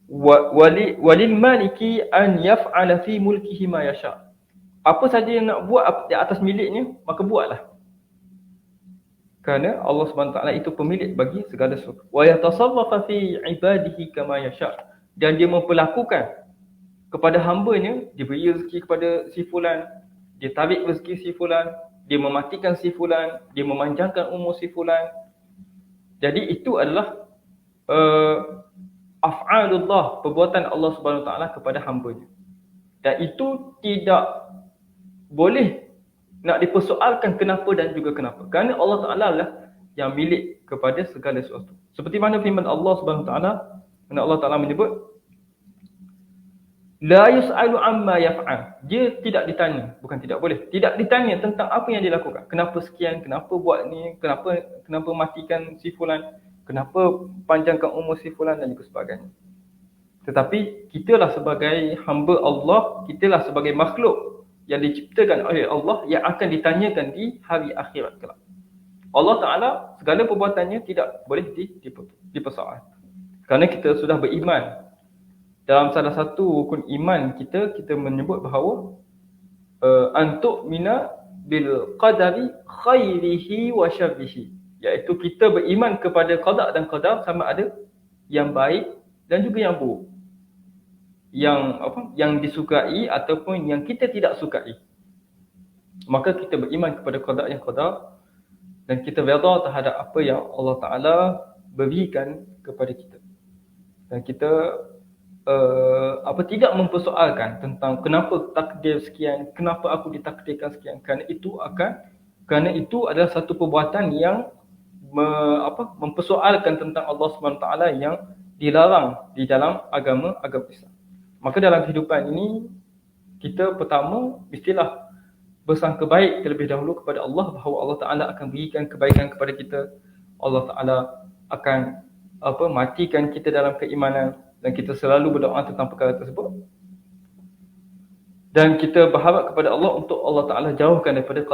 Walil maliki an yaf'ala fi mulkihi ma yasha'. Apa saja yang nak buat di atas miliknya, maka buatlah. Kerana Allah SWT itu pemilik bagi segala sesuatu. Wa yatasarrafa fi ibadihi kama yasha'. Dan dia memperlakukan kepada hamba-Nya, dia beri rezeki kepada si fulan, dia tarik rezeki si fulan, dia mematikan si fulan, dia memanjangkan umur si fulan. Jadi itu adalah af'alullah, perbuatan Allah Subhanahu Wa Taala kepada hamba-Nya. Dan itu tidak boleh nak dipersoalkan kenapa dan juga kenapa. Kerana Allah Ta'ala lah yang milik kepada segala sesuatu. Seperti mana firman Allah Subhanahu Wa Taala, mana Allah Ta'ala menyebut, la yus'alu amma yaf'al. Dia tidak ditanya, bukan tidak boleh, tidak ditanya tentang apa yang dia lakukan. Kenapa sekian, kenapa buat ni, kenapa matikan si fulan, kenapa panjangkan umur si fulan dan juga sebagainya. Tetapi kitalah sebagai hamba Allah, kitalah sebagai makhluk yang diciptakan oleh Allah yang akan ditanyakan di hari akhirat kelak. Allah Ta'ala segala perbuatannya tidak boleh dipersoalkan. Kerana kita sudah beriman. Dalam salah satu rukun iman kita menyebut bahawa antuk mina bil qadari khairihi wa syarrihi, iaitu kita beriman kepada qada dan qadar, sama ada yang baik dan juga yang buruk, yang disukai ataupun yang kita tidak sukai. Maka kita beriman kepada qada yang qada dan kita redha terhadap apa yang Allah Ta'ala berikan kepada kita. Dan kita tidak mempersoalkan tentang kenapa takdir sekian, kenapa aku ditakdirkan sekian. Kerana itu adalah satu perbuatan yang mempersoalkan tentang Allah SWT yang dilarang di dalam agama Islam. Maka dalam kehidupan ini, kita pertama mestilah bersangka baik terlebih dahulu kepada Allah bahawa Allah Ta'ala akan berikan kebaikan kepada kita. Allah Ta'ala akan matikan kita dalam keimanan, dan kita selalu berdoa tentang perkara tersebut. Dan kita berharap kepada Allah untuk Allah Ta'ala jauhkan daripada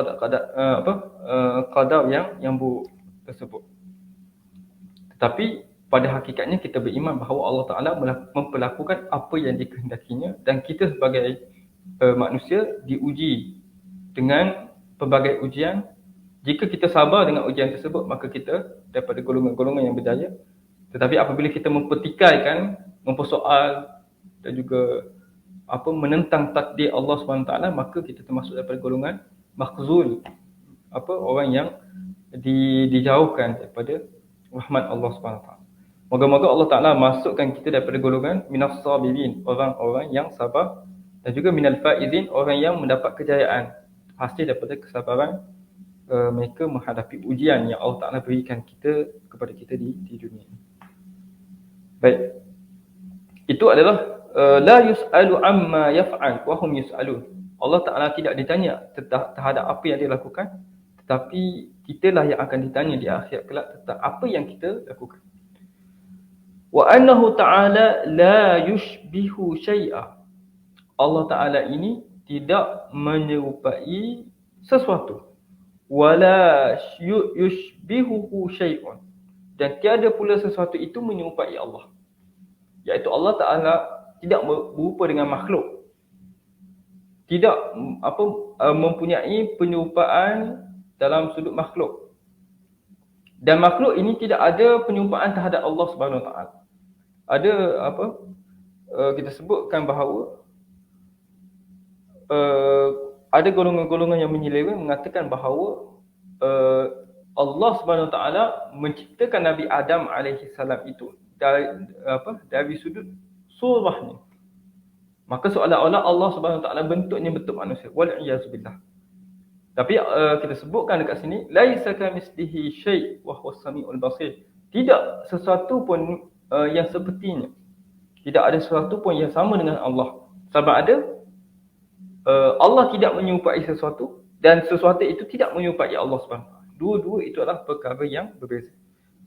qada yang buruk tersebut. Tetapi pada hakikatnya kita beriman bahawa Allah Ta'ala memperlakukan apa yang dikehendakinya, dan kita sebagai manusia diuji dengan pelbagai ujian. Jika kita sabar dengan ujian tersebut, maka kita daripada golongan-golongan yang berjaya. Tetapi apabila kita mempertikaikan, mempersoal dan juga menentang takdir Allah SWT, maka kita termasuk daripada golongan makhzul, orang yang dijauhkan daripada rahmat Allah SWT. Moga-moga Allah Ta'ala masukkan kita daripada golongan minas sabirin, orang-orang yang sabar, dan juga minal faizin, orang yang mendapat kejayaan hasil daripada kesabaran mereka menghadapi ujian yang Allah Ta'ala berikan kepada kita di dunia ini. Baik. Itu adalah la yus'alu amma yaf'al wa hum yus'alun. Allah Ta'ala tidak ditanya terhadap apa yang dia lakukan, tetapi kitalah yang akan ditanya di akhirat kelak tentang apa yang kita lakukan. Wa annahu ta'ala la yushbihu syai'a. Allah Ta'ala ini tidak menyerupai sesuatu. Wala yushbihuhu syai'un. Dan tiada pula sesuatu itu menyerupai Allah. Iaitu Allah Ta'ala tidak berupa dengan makhluk. Tidak mempunyai penyerupaan dalam sudut makhluk. Dan makhluk ini tidak ada penyerupaan terhadap Allah Subhanahu Wa Ta'ala. Ada kita sebutkan bahawa ada golongan-golongan yang menyeleweng mengatakan bahawa Allah Subhanahu Wa Ta'ala menciptakan Nabi Adam alaihi salam itu dari sudut surahnya. Maka seolah-olah Allah Subhanahu Wa Ta'ala bentuknya bentuk manusia. Wal iyazubillah. Tapi kita sebutkan dekat sini, laisa kamitslihi syai' wa huwas samiul basir. Tidak sesuatu pun yang sepertinya. Tidak ada sesuatu pun yang sama dengan Allah. Sebab ada Allah tidak menyerupai sesuatu, dan sesuatu itu tidak menyerupai Allah Subhanahu Wa Ta'ala. Dua-dua itu adalah perkara yang berbeza.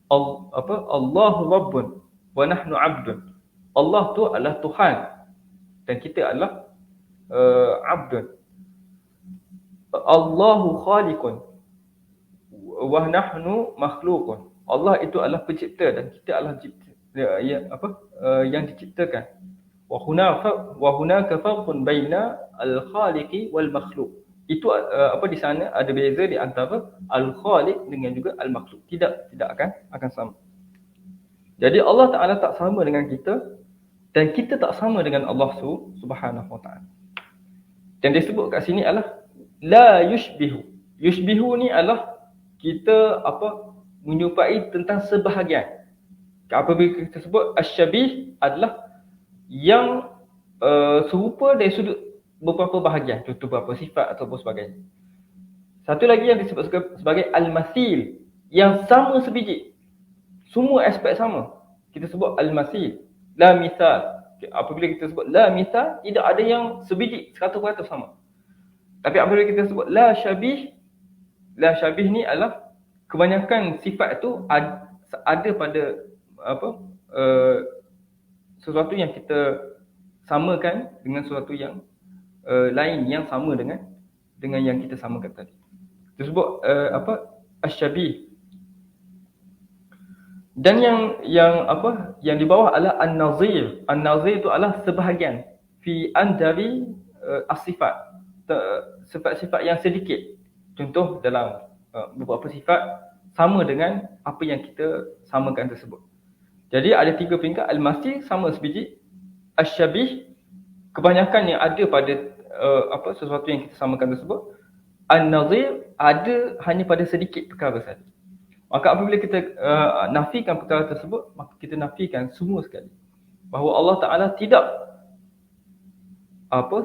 Allahu Rabbun wa nahnu 'abdun. Allah tu adalah Tuhan dan kita adalah 'abdun. Allahu khaliqun wa nahnu makhluqun. Allah itu adalah pencipta dan kita adalah yang diciptakan. Wa hunaka farqun baina al-khaliqi wal makhluq. Itu di sana ada beza di antara al-khaliq dengan juga al-makhluq. Tidak akan sama. Jadi Allah Ta'ala tak sama dengan kita, dan kita tak sama dengan Allah Subhanahu Wa Ta'ala. Dan disebut kat sini adalah la yushbihu. Yushbihu ni adalah kita menyerupai tentang sebahagian. Apabila kita sebut asyabih adalah yang serupa dari sudut beberapa bahagian, contoh beberapa sifat atau sebagainya. Satu lagi yang disebut sebagai al-mathil, yang sama sebiji. Semua aspek sama. Kita sebut al-mathil. La mithal. Apabila kita sebut la mithal, tidak ada yang sebiji 100% sama. Tapi apabila kita sebut la syabih ni adalah kebanyakan sifat itu ada pada sesuatu yang kita samakan dengan sesuatu yang lain yang sama dengan yang kita samakan tadi. Disebut asyabih. Dan yang di bawah adalah an-nazir. An-nazir itu adalah sebahagian fi andari as-sifat. Sifat-sifat yang sedikit. Contoh dalam beberapa sifat sama dengan apa yang kita samakan tersebut. Jadi ada 3 peringkat. Al-masih sama sebiji. Asyabih kebanyakan yang ada pada sesuatu yang kita samakan tersebut. An-nazir ada hanya pada sedikit perkara saja. Maka apabila kita nafikan perkara tersebut, maka kita nafikan semua sekali. Bahawa Allah Ta'ala tidak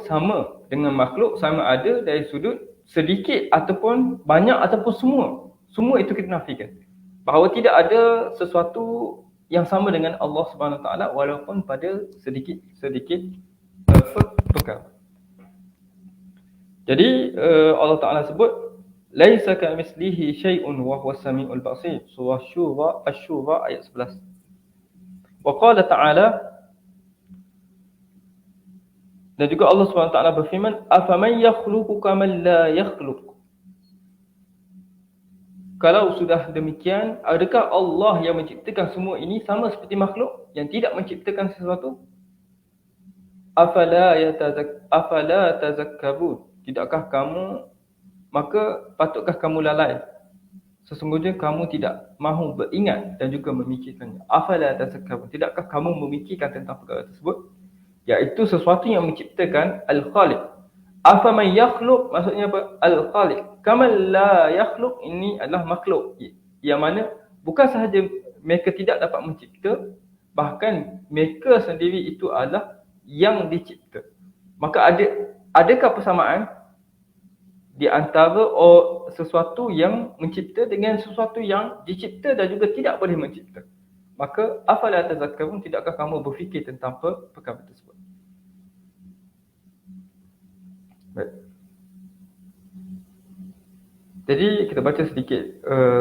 sama dengan makhluk, sama ada dari sudut sedikit ataupun banyak ataupun semua. Semua itu kita nafikan. Bahawa tidak ada sesuatu yang sama dengan Allah Subhanahu Wa Ta'ala walaupun pada sedikit perkara. Jadi Allah Ta'ala sebut laisa kamitslihi syai'un wa huwas samiul basir. Surah Asy-Syura ayat 11. Wa qala ta'ala, dan juga Allah SWT berfirman, afaman yakhluqu kaman la yakhluq. Kalau sudah demikian, adakah Allah yang menciptakan semua ini sama seperti makhluk yang tidak menciptakan sesuatu? Afala tazakkarun. Tidakkah kamu, maka patutkah kamu lalai? Sesungguhnya kamu tidak mahu beringat dan juga memikirkannya. Afala tazakkarun. Tidakkah kamu memikirkan tentang perkara tersebut? Iaitu sesuatu yang menciptakan Al-Khaliq. Afaman yakhluq, maksudnya apa? Al-Khaliq. Kaman la yakhluq, ini adalah makhluk. Yang mana bukan sahaja mereka tidak dapat mencipta, bahkan mereka sendiri itu adalah yang dicipta. Maka adakah persamaan di antara sesuatu yang mencipta dengan sesuatu yang dicipta dan juga tidak boleh mencipta? Maka afala tazakkarun, tidakkah kamu berfikir tentang perkara tersebut? Baik. Jadi kita baca sedikit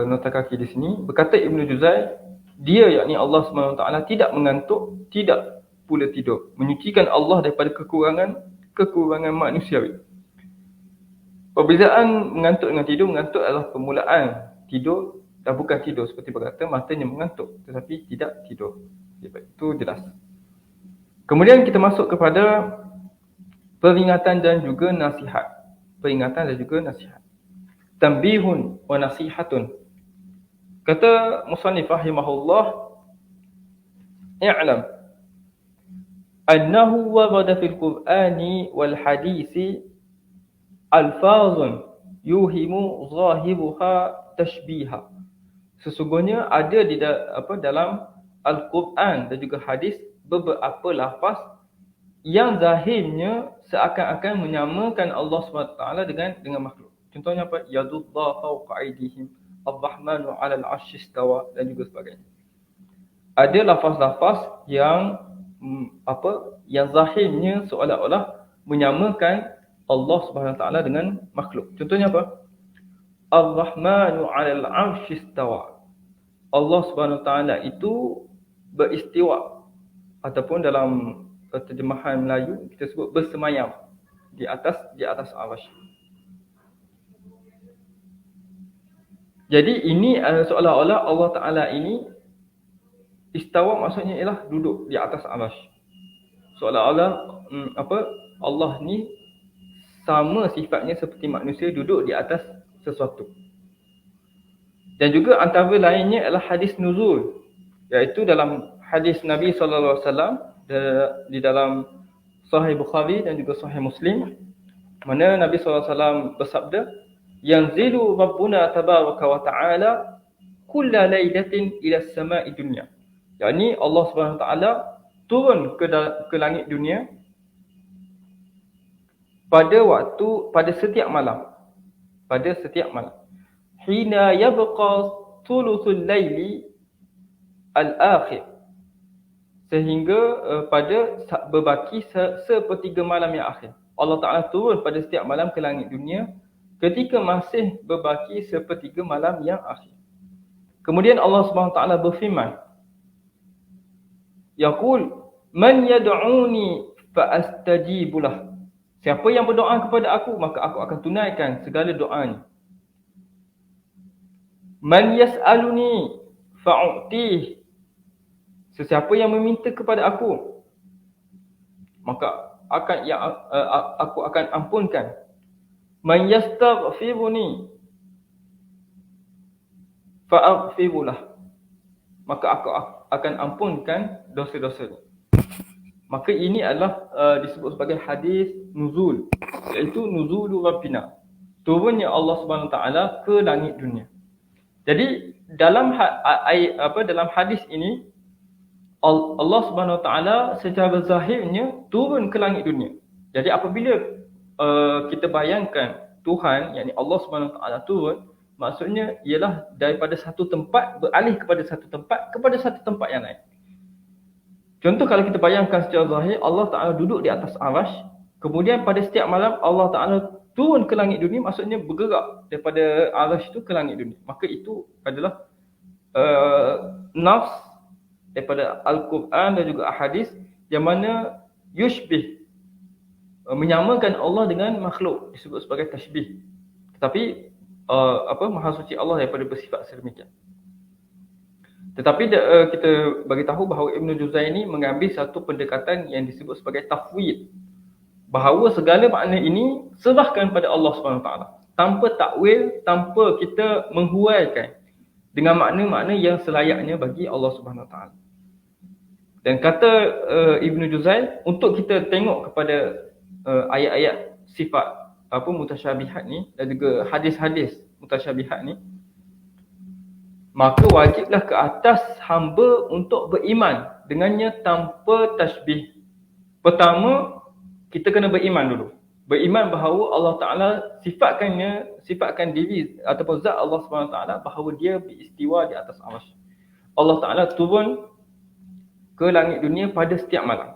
nota kaki di sini. Berkata Ibnu Juzai, dia yakni Allah SWT tidak mengantuk, tidak pula tidur, menyucikan Allah daripada kekurangan manusiawi. Perbezaan mengantuk dengan tidur, mengantuk adalah permulaan tidur dan bukan tidur seperti berkata matanya mengantuk tetapi tidak tidur. Itu jelas. Kemudian kita masuk kepada peringatan dan juga nasihat. Peringatan dan juga nasihat. Tanbihun wa nasihatun. Kata musannif rahimahullah, i'lam annahu warada fil Qur'ani wal hadisi alfazun yuhimu zahiruha tashbiha. Sesungguhnya ada di dalam Al-Quran dan juga hadis beberapa lafaz yang zahirnya seakan-akan menyamakan Allah SWT dengan makhluk. Contohnya apa? Yadullah fawqa aydihim, Ar-Rahmanu 'alal 'arsy istawa, dan juga sebagainya. Ada lafaz-lafaz yang yang zahirnya seolah-olah menyamakan Allah SWT dengan makhluk. Contohnya apa? Ar-Rahmanu 'alal 'arsy istawa. Allah SWT itu beristiwa, ataupun dalam terjemahan Melayu kita sebut bersemayam di atas arsy. Jadi ini seolah-olah Allah Taala ini istawa, maksudnya ialah duduk di atas arsy. Seolah-olah Allah ni sama sifatnya seperti manusia duduk di atas sesuatu. Dan juga antara lainnya adalah hadis nuzul, iaitu dalam hadis Nabi SAW di dalam Sahih Bukhari dan juga Sahih Muslim, mana Nabi SAW bersabda, yanzilu Rabbuna tabaraka wa ta'ala kulla laylatin ila as-sama'i dunya. Yakni Allah SWT turun ke langit dunia pada setiap malam. Hina yabqa thuluthul layli al-akhir, sehingga pada berbaki sepertiga malam yang akhir. Allah Ta'ala turun pada setiap malam ke langit dunia ketika masih berbaki sepertiga malam yang akhir. Kemudian Allah SWT berfirman, yaqul man yad'uni fa astajibulah. Siapa yang berdoa kepada aku, maka aku akan tunaikan segala doanya. Man yas'aluni fa'u'tih. Sesiapa yang meminta kepada aku, maka aku akan ampunkan. Man yastaghfiruni fa'aghfirulah. Maka aku akan ampunkan dosa-dosanya. Maka ini adalah disebut sebagai hadis nuzul, iaitu nuzulu Rabbina. turunnya Allah Subhanahu Wa Taala ke langit dunia. Jadi dalam dalam hadis ini Allah Subhanahu Wa Taala secara zahirnya turun ke langit dunia. Jadi apabila kita bayangkan Tuhan, yakni Allah Subhanahu Wa Taala turun, maksudnya ialah daripada satu tempat beralih kepada satu tempat yang lain. Contoh, kalau kita bayangkan secara zahir, Allah Taala duduk di atas arasy, kemudian pada setiap malam Allah Taala turun ke langit dunia, maksudnya bergerak daripada arasy itu ke langit dunia. Maka itu adalah nafs daripada Al-Quran dan juga Ahadis yang mana yushbih, menyamakan Allah dengan makhluk, disebut sebagai tashbih. Tetapi Maha Suci Allah daripada bersifat sedemikian. Tetapi kita bagi tahu bahawa Ibn Juzay ini mengambil satu pendekatan yang disebut sebagai tafwid, bahawa segala makna ini serahkan pada Allah SWT, tanpa takwil, tanpa kita menghuraikan dengan makna-makna yang selayaknya bagi Allah SWT. Dan kata Ibn Juzay, untuk kita tengok kepada ayat-ayat sifat mutasyabihat ni dan juga hadis-hadis mutasyabihat ni, maka wajiblah ke atas hamba untuk beriman dengannya tanpa tashbih. Pertama, kita kena beriman dulu. Beriman bahawa Allah Ta'ala sifatkan diri ataupun zat Allah SWT bahawa dia beristiwa di atas arasy. Allah Ta'ala turun ke langit dunia pada setiap malam.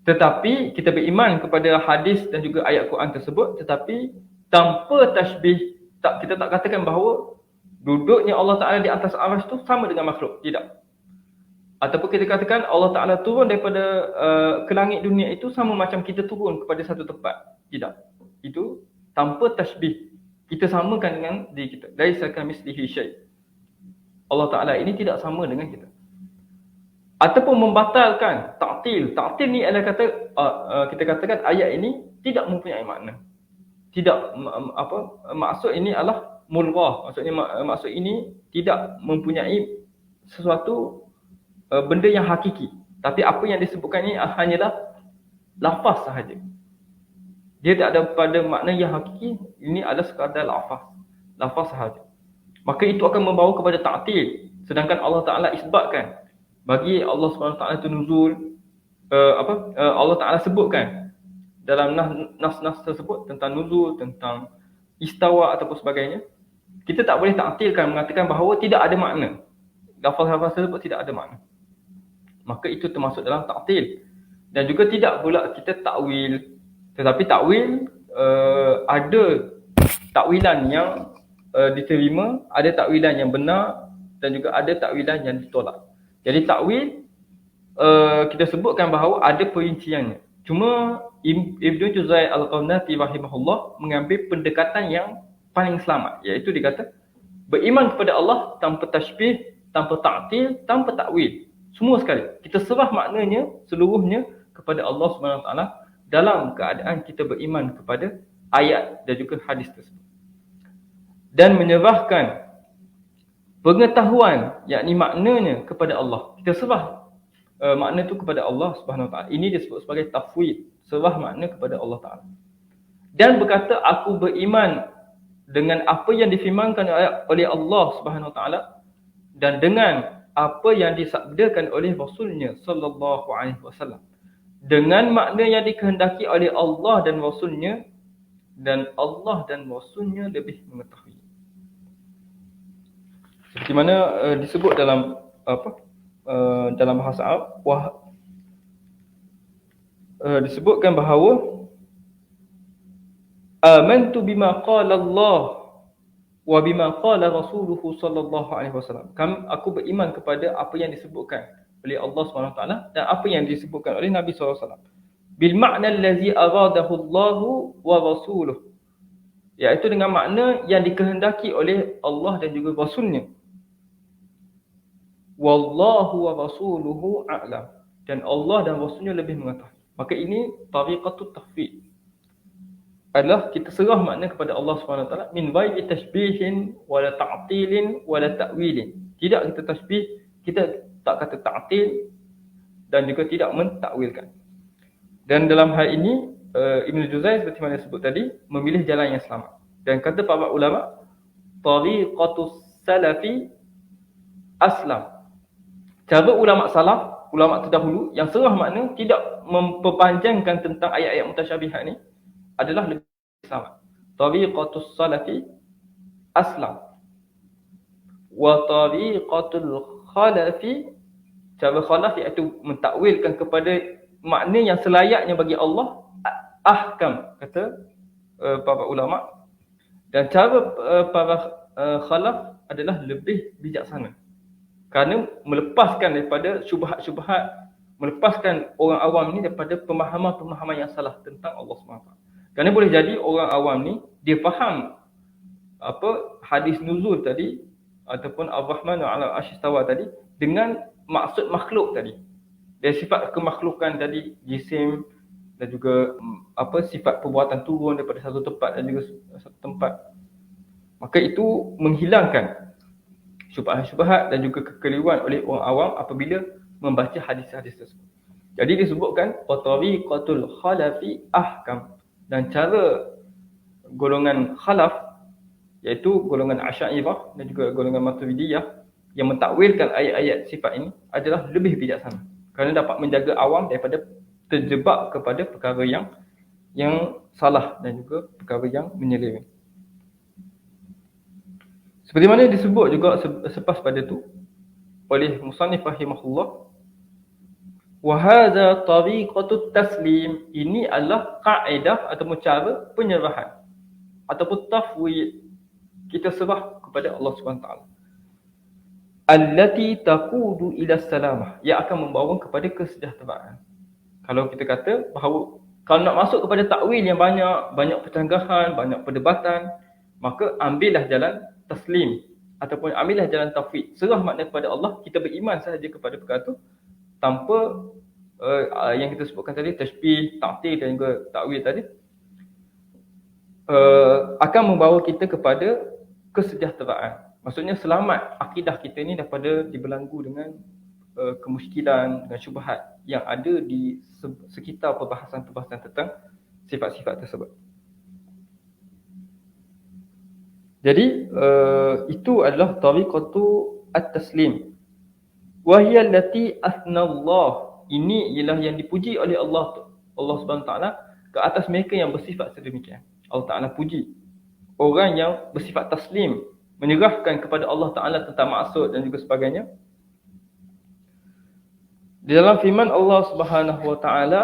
Tetapi kita beriman kepada hadis dan juga ayat Quran tersebut, tetapi tanpa tashbih. Kita tak katakan bahawa duduknya Allah Ta'ala di atas arasy itu sama dengan makhluk. Tidak. Ataupun kita katakan Allah Ta'ala turun daripada ke langit dunia itu sama macam kita turun kepada satu tempat. Tidak. Itu tanpa tashbih. Kita samakan dengan diri kita. Laisa kamitslihi syai'. Allah Ta'ala ini tidak sama dengan kita. Ataupun membatalkan ta'til. Ta'til ni adalah kita katakan ayat ini tidak mempunyai makna. Tidak maksud ini adalah mulghah. Maksudnya maksud ini tidak mempunyai sesuatu benda yang hakiki. Tapi apa yang disebutkan ini hanyalah lafaz sahaja. Dia tak ada pada makna yang hakiki. Ini adalah sekadar lafaz sahaja. Maka itu akan membawa kepada ta'til. Sedangkan Allah Ta'ala isbatkan bagi Allah SWT itu nuzul, Allah Ta'ala sebutkan dalam nas-nas tersebut tentang nuzul, tentang istawa ataupun sebagainya. Kita tak boleh ta'tilkan, mengatakan bahawa tidak ada makna. Lafaz-lafaz tersebut tidak ada makna. Maka itu termasuk dalam ta'til. Dan juga tidak pula kita takwil. Tetapi takwil, ada takwilan yang diterima, ada takwilan yang benar dan juga ada takwilan yang ditolak. Jadi takwil kita sebutkan bahawa ada perinciannya. Cuma Ibn Juzay Al-Qarnati rahimahullah mengambil pendekatan yang paling selamat, iaitu dia kata beriman kepada Allah tanpa tashbih, tanpa ta'til, tanpa takwil. Semua sekali. Kita serah maknanya seluruhnya kepada Allah SWT dalam keadaan kita beriman kepada ayat dan juga hadis tersebut. Dan menyerahkan pengetahuan, yakni maknanya kepada Allah. Kita serah makna itu kepada Allah Subhanahu Wa Taala. Ini disebut sebagai tafwid, serah makna kepada Allah Taala. Dan berkata, aku beriman dengan apa yang difirmankan oleh Allah Subhanahu Wa Taala dan dengan apa yang disabdakan oleh Rasulnya sallallahu alaihi wasallam, dengan makna yang dikehendaki oleh Allah dan Rasulnya, dan Allah dan Rasulnya lebih mengetahui. Seperti mana disebut dalam dalam bahasa Arab, disebutkan bahawa amantu bima qala Allah wa bima qala Rasuluhu sallallahu alaihi wasallam. Aku beriman kepada apa yang disebutkan oleh Allah SWT dan apa yang disebutkan oleh Nabi SAW. Bil makna allazi aradahu Allah wa Rasuluhu, iaitu dengan makna yang dikehendaki oleh Allah dan juga Rasulnya. Wallahu wa rasuluhu a'lam, dan Allah dan Rasulnya lebih mengetahui. Maka ini tariqatut tafwid, adalah kita serah makna kepada Allah SWT min ghairi tashbihin wala ta'tilin wala ta'wilin. Tidak kita tashbih, kita tak kata ta'til dan juga tidak mentakwilkan. Dan dalam hal ini Ibn Juzay seperti mana disebut tadi memilih jalan yang selamat. Dan kata para ulama, tariqatus salafi aslam. Cara ulama salaf, ulama terdahulu yang serah makna tidak memperpanjangkan tentang ayat-ayat mutasyabihat ni adalah lebih selamat. Tariqatus salafi aslam. Wa tariqatul khalafi, cara khalaf iaitu mentakwilkan kepada makna yang selayaknya bagi Allah, ahkam, kata para ulama. Dan cara para khalaf adalah lebih bijaksana, kerana melepaskan daripada syubhat-syubhat, melepaskan orang awam ni daripada pemahaman-pemahaman yang salah tentang Allah SWT. Kerana boleh jadi orang awam ni dia faham hadis nuzul tadi ataupun Ar-Rahman 'ala al-'arsy istawa tadi dengan maksud makhluk tadi. Dari sifat kemakhlukan tadi, jisim, dan juga sifat perbuatan turun daripada satu tempat dan juga satu tempat. Maka itu menghilangkan syubhat-syubhat dan juga kekeliruan oleh orang awam apabila membaca hadis-hadis tersebut. Jadi disebutkan tariqatul khalafi ahkam, dan cara golongan khalaf iaitu golongan Asy'ariyah dan juga golongan Maturidiyah yang mentakwilkan ayat-ayat sifat ini adalah lebih bijaksana, kerana dapat menjaga awam daripada terjebak kepada perkara yang salah dan juga perkara yang menyeleweng. Seperti mana disebut juga selepas pada itu oleh musannif rahimahullah, wa hadza tariqatut taslim, ini adalah kaedah ataupun cara penyerahan ataupun tafwid, kita serah kepada Allah SWT, allati taqudu ila salamah, yang akan membawa kepada kesejahteraan. Kalau kita kata bahawa kalau nak masuk kepada takwil yang banyak percanggahan, banyak perdebatan, maka ambillah jalan taslim ataupun ambillah jalan tauhid, serah makna kepada Allah, kita beriman sahaja kepada perkara itu tanpa yang kita sebutkan tadi, tashbih, ta'til dan juga takwil tadi, akan membawa kita kepada kesejahteraan. Maksudnya selamat akidah kita ni daripada dibelenggu dengan kemusykilan dan syubhat yang ada di sekitar perbahasan-perbahasan tentang sifat-sifat tersebut. Jadi itu adalah tariqatu at-taslim. Wa hiya allati athna Allah, ini ialah yang dipuji oleh Allah SWT ke atas mereka yang bersifat sedemikian. Allah Ta'ala puji orang yang bersifat taslim, menyerahkan kepada Allah Ta'ala tentang maksud dan juga sebagainya. Di dalam firman Allah Subhanahu wa Ta'ala,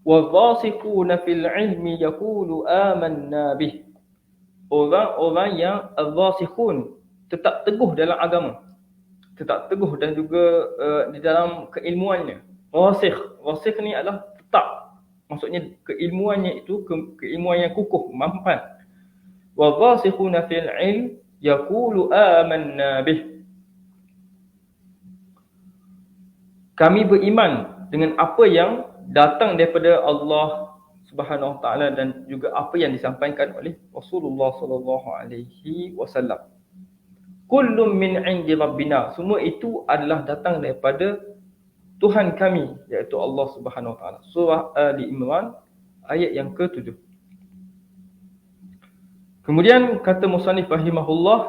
وَالرَّاسِخُونَ فِي الْعِلْمِ يَقُولُ آمَنَّا بِهِ, orang-orang yang ar-rasikhun, tetap teguh dalam agama, tetap teguh dan juga di dalam keilmuannya. Rasikh ni adalah tetap, maksudnya keilmuannya itu keilmuan yang kukuh, mampan. وَالرَّاسِخُونَ فِي الْعِلْمِ يَقُولُ آمَنَّا بِهِ, kami beriman dengan apa yang datang daripada Allah Subhanahu Wa Taala dan juga apa yang disampaikan oleh Rasulullah sallallahu alaihi wasallam. Kullun min 'indi rabbina, semua itu adalah datang daripada Tuhan kami, iaitu Allah Subhanahu Wa Taala. Surah Ali Imran ayat yang ke-7. Kemudian kata musannif rahimahullah,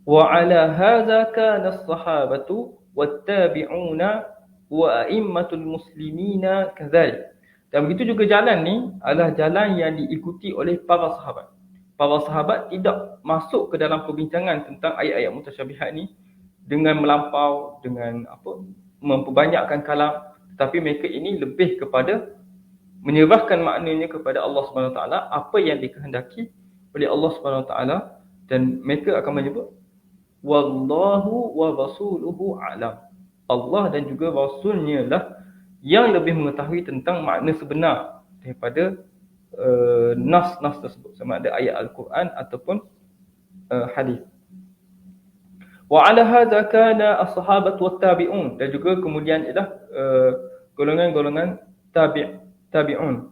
wa 'ala hadza kana as-sahabatu wat-tabi'una wa a'immatul muslimina kadzalik. Dan begitu juga jalan ni adalah jalan yang diikuti oleh para sahabat. Para sahabat tidak masuk ke dalam perbincangan tentang ayat-ayat mutasyabihat ni dengan melampau, dengan memperbanyakkan kalam, tetapi mereka ini lebih kepada menyerahkan maknanya kepada Allah SWT, apa yang dikehendaki oleh Allah SWT, dan mereka akan menyebut wallahu wa rasuluhu a'lam, Allah dan juga Rasulnya lah yang lebih mengetahui tentang makna sebenar daripada nas-nas tersebut, sama ada ayat Al-Quran ataupun hadis. Wa ala hadza kana as-sahabat wat tabi'un, dan juga kemudian ialah golongan-golongan tabi'un,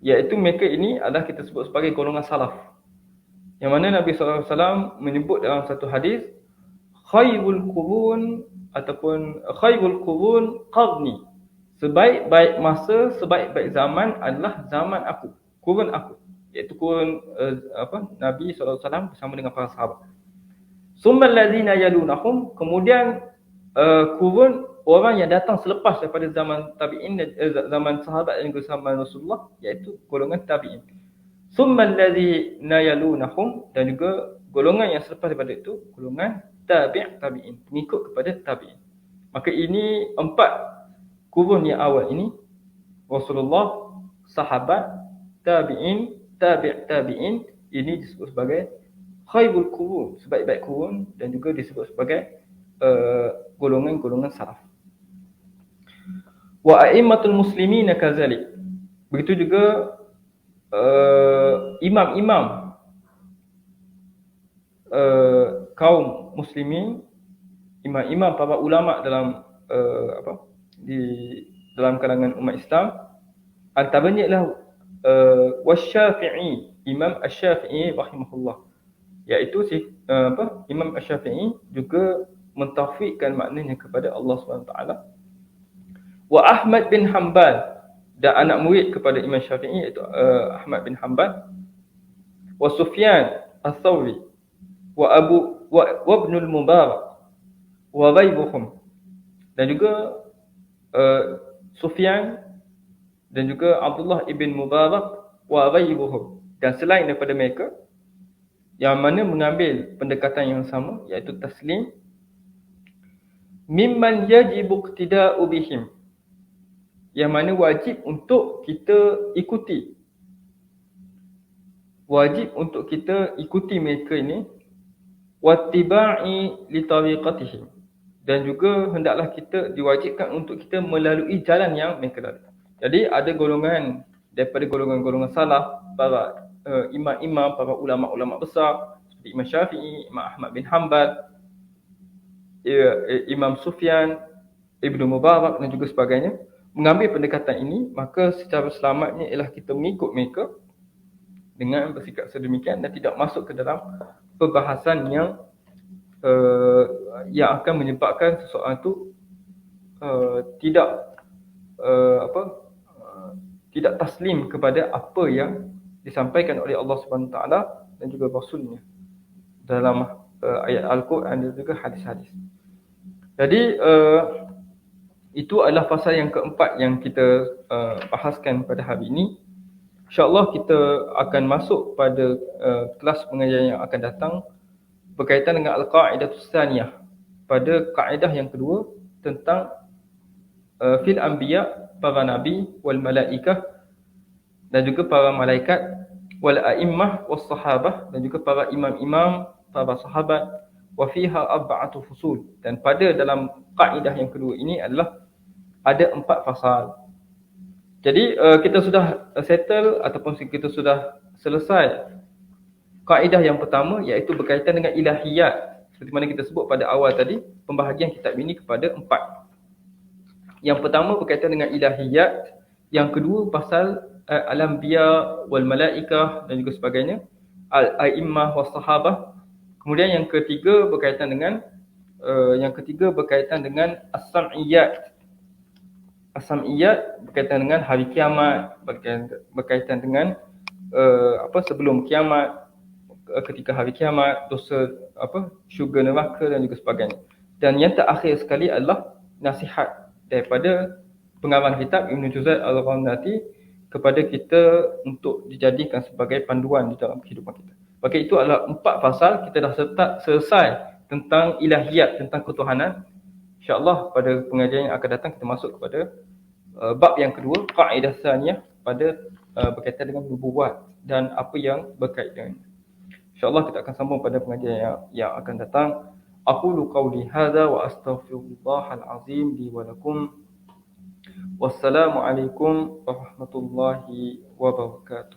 iaitu mereka ini adalah kita sebut sebagai golongan salaf, yang mana Nabi sallallahu alaihi wasallam menyebut dalam satu hadis, khairul qurun ataupun khairul qurun qarni, sebaik-baik masa, sebaik-baik zaman adalah zaman aku, kurun aku, iaitu kurun Nabi SAW bersama dengan para sahabat. Summal ladzina yalunahum, kemudian kurun orang yang datang selepas daripada zaman tabi'in, zaman sahabat dan juga zaman Rasulullah, iaitu golongan tabi'in. Summal ladzina yalunahum, dan juga golongan yang selepas daripada itu golongan tabi'in, pengikut kepada tabi'in. Maka ini 4 kurun yang awal ini, Rasulullah, sahabat, tabi'in, tabi'in, ini disebut sebagai khairul qurun, sebaik-baik kurun, dan juga disebut sebagai golongan-golongan salaf. Wa a'immatul muslimin kadzalik. Begitu juga imam-imam kaum muslimin, imam-imam para ulama dalam dalam kalangan umat Islam, antaranya ialah wasyafi'i, Imam Asy-Syafi'i rahimahullah, iaitu Imam Asy-Syafi'i juga mentauhidkan maknanya kepada Allah SWT. Wa Ahmad bin Hanbal, dan anak murid kepada Imam Syafi'i iaitu Ahmad bin Hanbal. Wa Sufyan Ats-Tsauri wa Ibnul Mubarak wa ghairuhum, dan juga Sufyan dan juga Abdullah ibn Mubarak wa ghairuhum, dan selain daripada mereka yang mana mengambil pendekatan yang sama, iaitu taslim. Mimman yajibu iqtida'u bihim, yang mana wajib untuk kita ikuti. Wajib untuk kita ikuti mereka ini. Wattiba'i li tariqatihim, dan juga hendaklah kita diwajibkan untuk kita melalui jalan yang mereka lalui. Jadi ada golongan daripada golongan-golongan salaf, para imam-imam, para ulama-ulama besar seperti Imam Syafi'i, Imam Ahmad bin Hanbal, Imam Sufyan, Ibnu Mubarak dan juga sebagainya, mengambil pendekatan ini. Maka secara selamatnya ialah kita mengikut mereka dengan bersikap sedemikian dan tidak masuk ke dalam perbahasan yang akan menyebabkan seseorang itu tidak taslim kepada apa yang disampaikan oleh Allah Subhanahu Taala dan juga Rasulnya dalam ayat Al-Quran dan juga hadis-hadis. Jadi itu adalah pasal yang keempat yang kita bahaskan pada hari ini. InsyaAllah kita akan masuk pada kelas pengajian yang akan datang berkaitan dengan Al-Qa'idatus Tsaniyah, pada kaedah yang kedua tentang fil anbiya, para nabi, wal malaikah, dan juga para malaikat, wal a'immah was sahabah, dan juga para imam-imam, para sahabat, wa fiha arba'atu fusul, dan pada dalam kaedah yang kedua ini adalah ada 4 fasal. Jadi kita sudah settle ataupun kita sudah selesai kaedah yang pertama, iaitu berkaitan dengan ilahiyat. Seperti mana kita sebut pada awal tadi, pembahagian kitab ini kepada 4. Yang pertama berkaitan dengan ilahiyat, yang kedua pasal al-anbiya wal malaikah dan juga sebagainya, al-a'immah was sahabah. Kemudian yang ketiga berkaitan dengan as-sam'iyat. As-sam'iyat berkaitan dengan hari kiamat, berkaitan dengan sebelum kiamat, ketika hari kiamat, dosa syurga neraka dan juga sebagainya. Dan yang terakhir sekali adalah nasihat daripada pengarang kitab Ibn Juzay Al-Ghamnati kepada kita untuk dijadikan sebagai panduan di dalam kehidupan kita. Maka itu adalah 4 pasal. Kita dah selesai tentang ilahiyat, tentang ketuhanan. InsyaAllah pada pengajian yang akan datang kita masuk kepada bab yang kedua, Qa'idah Tsaniyah, pada berkaitan dengan nubuwat dan apa yang berkaitan. InsyaAllah kita akan sambung pada pengajian yang akan datang. Aqulu qawli hadza wa astaghfirullahal azim li wa lakum. Wassalamu alaikum warahmatullahi wabarakatuh.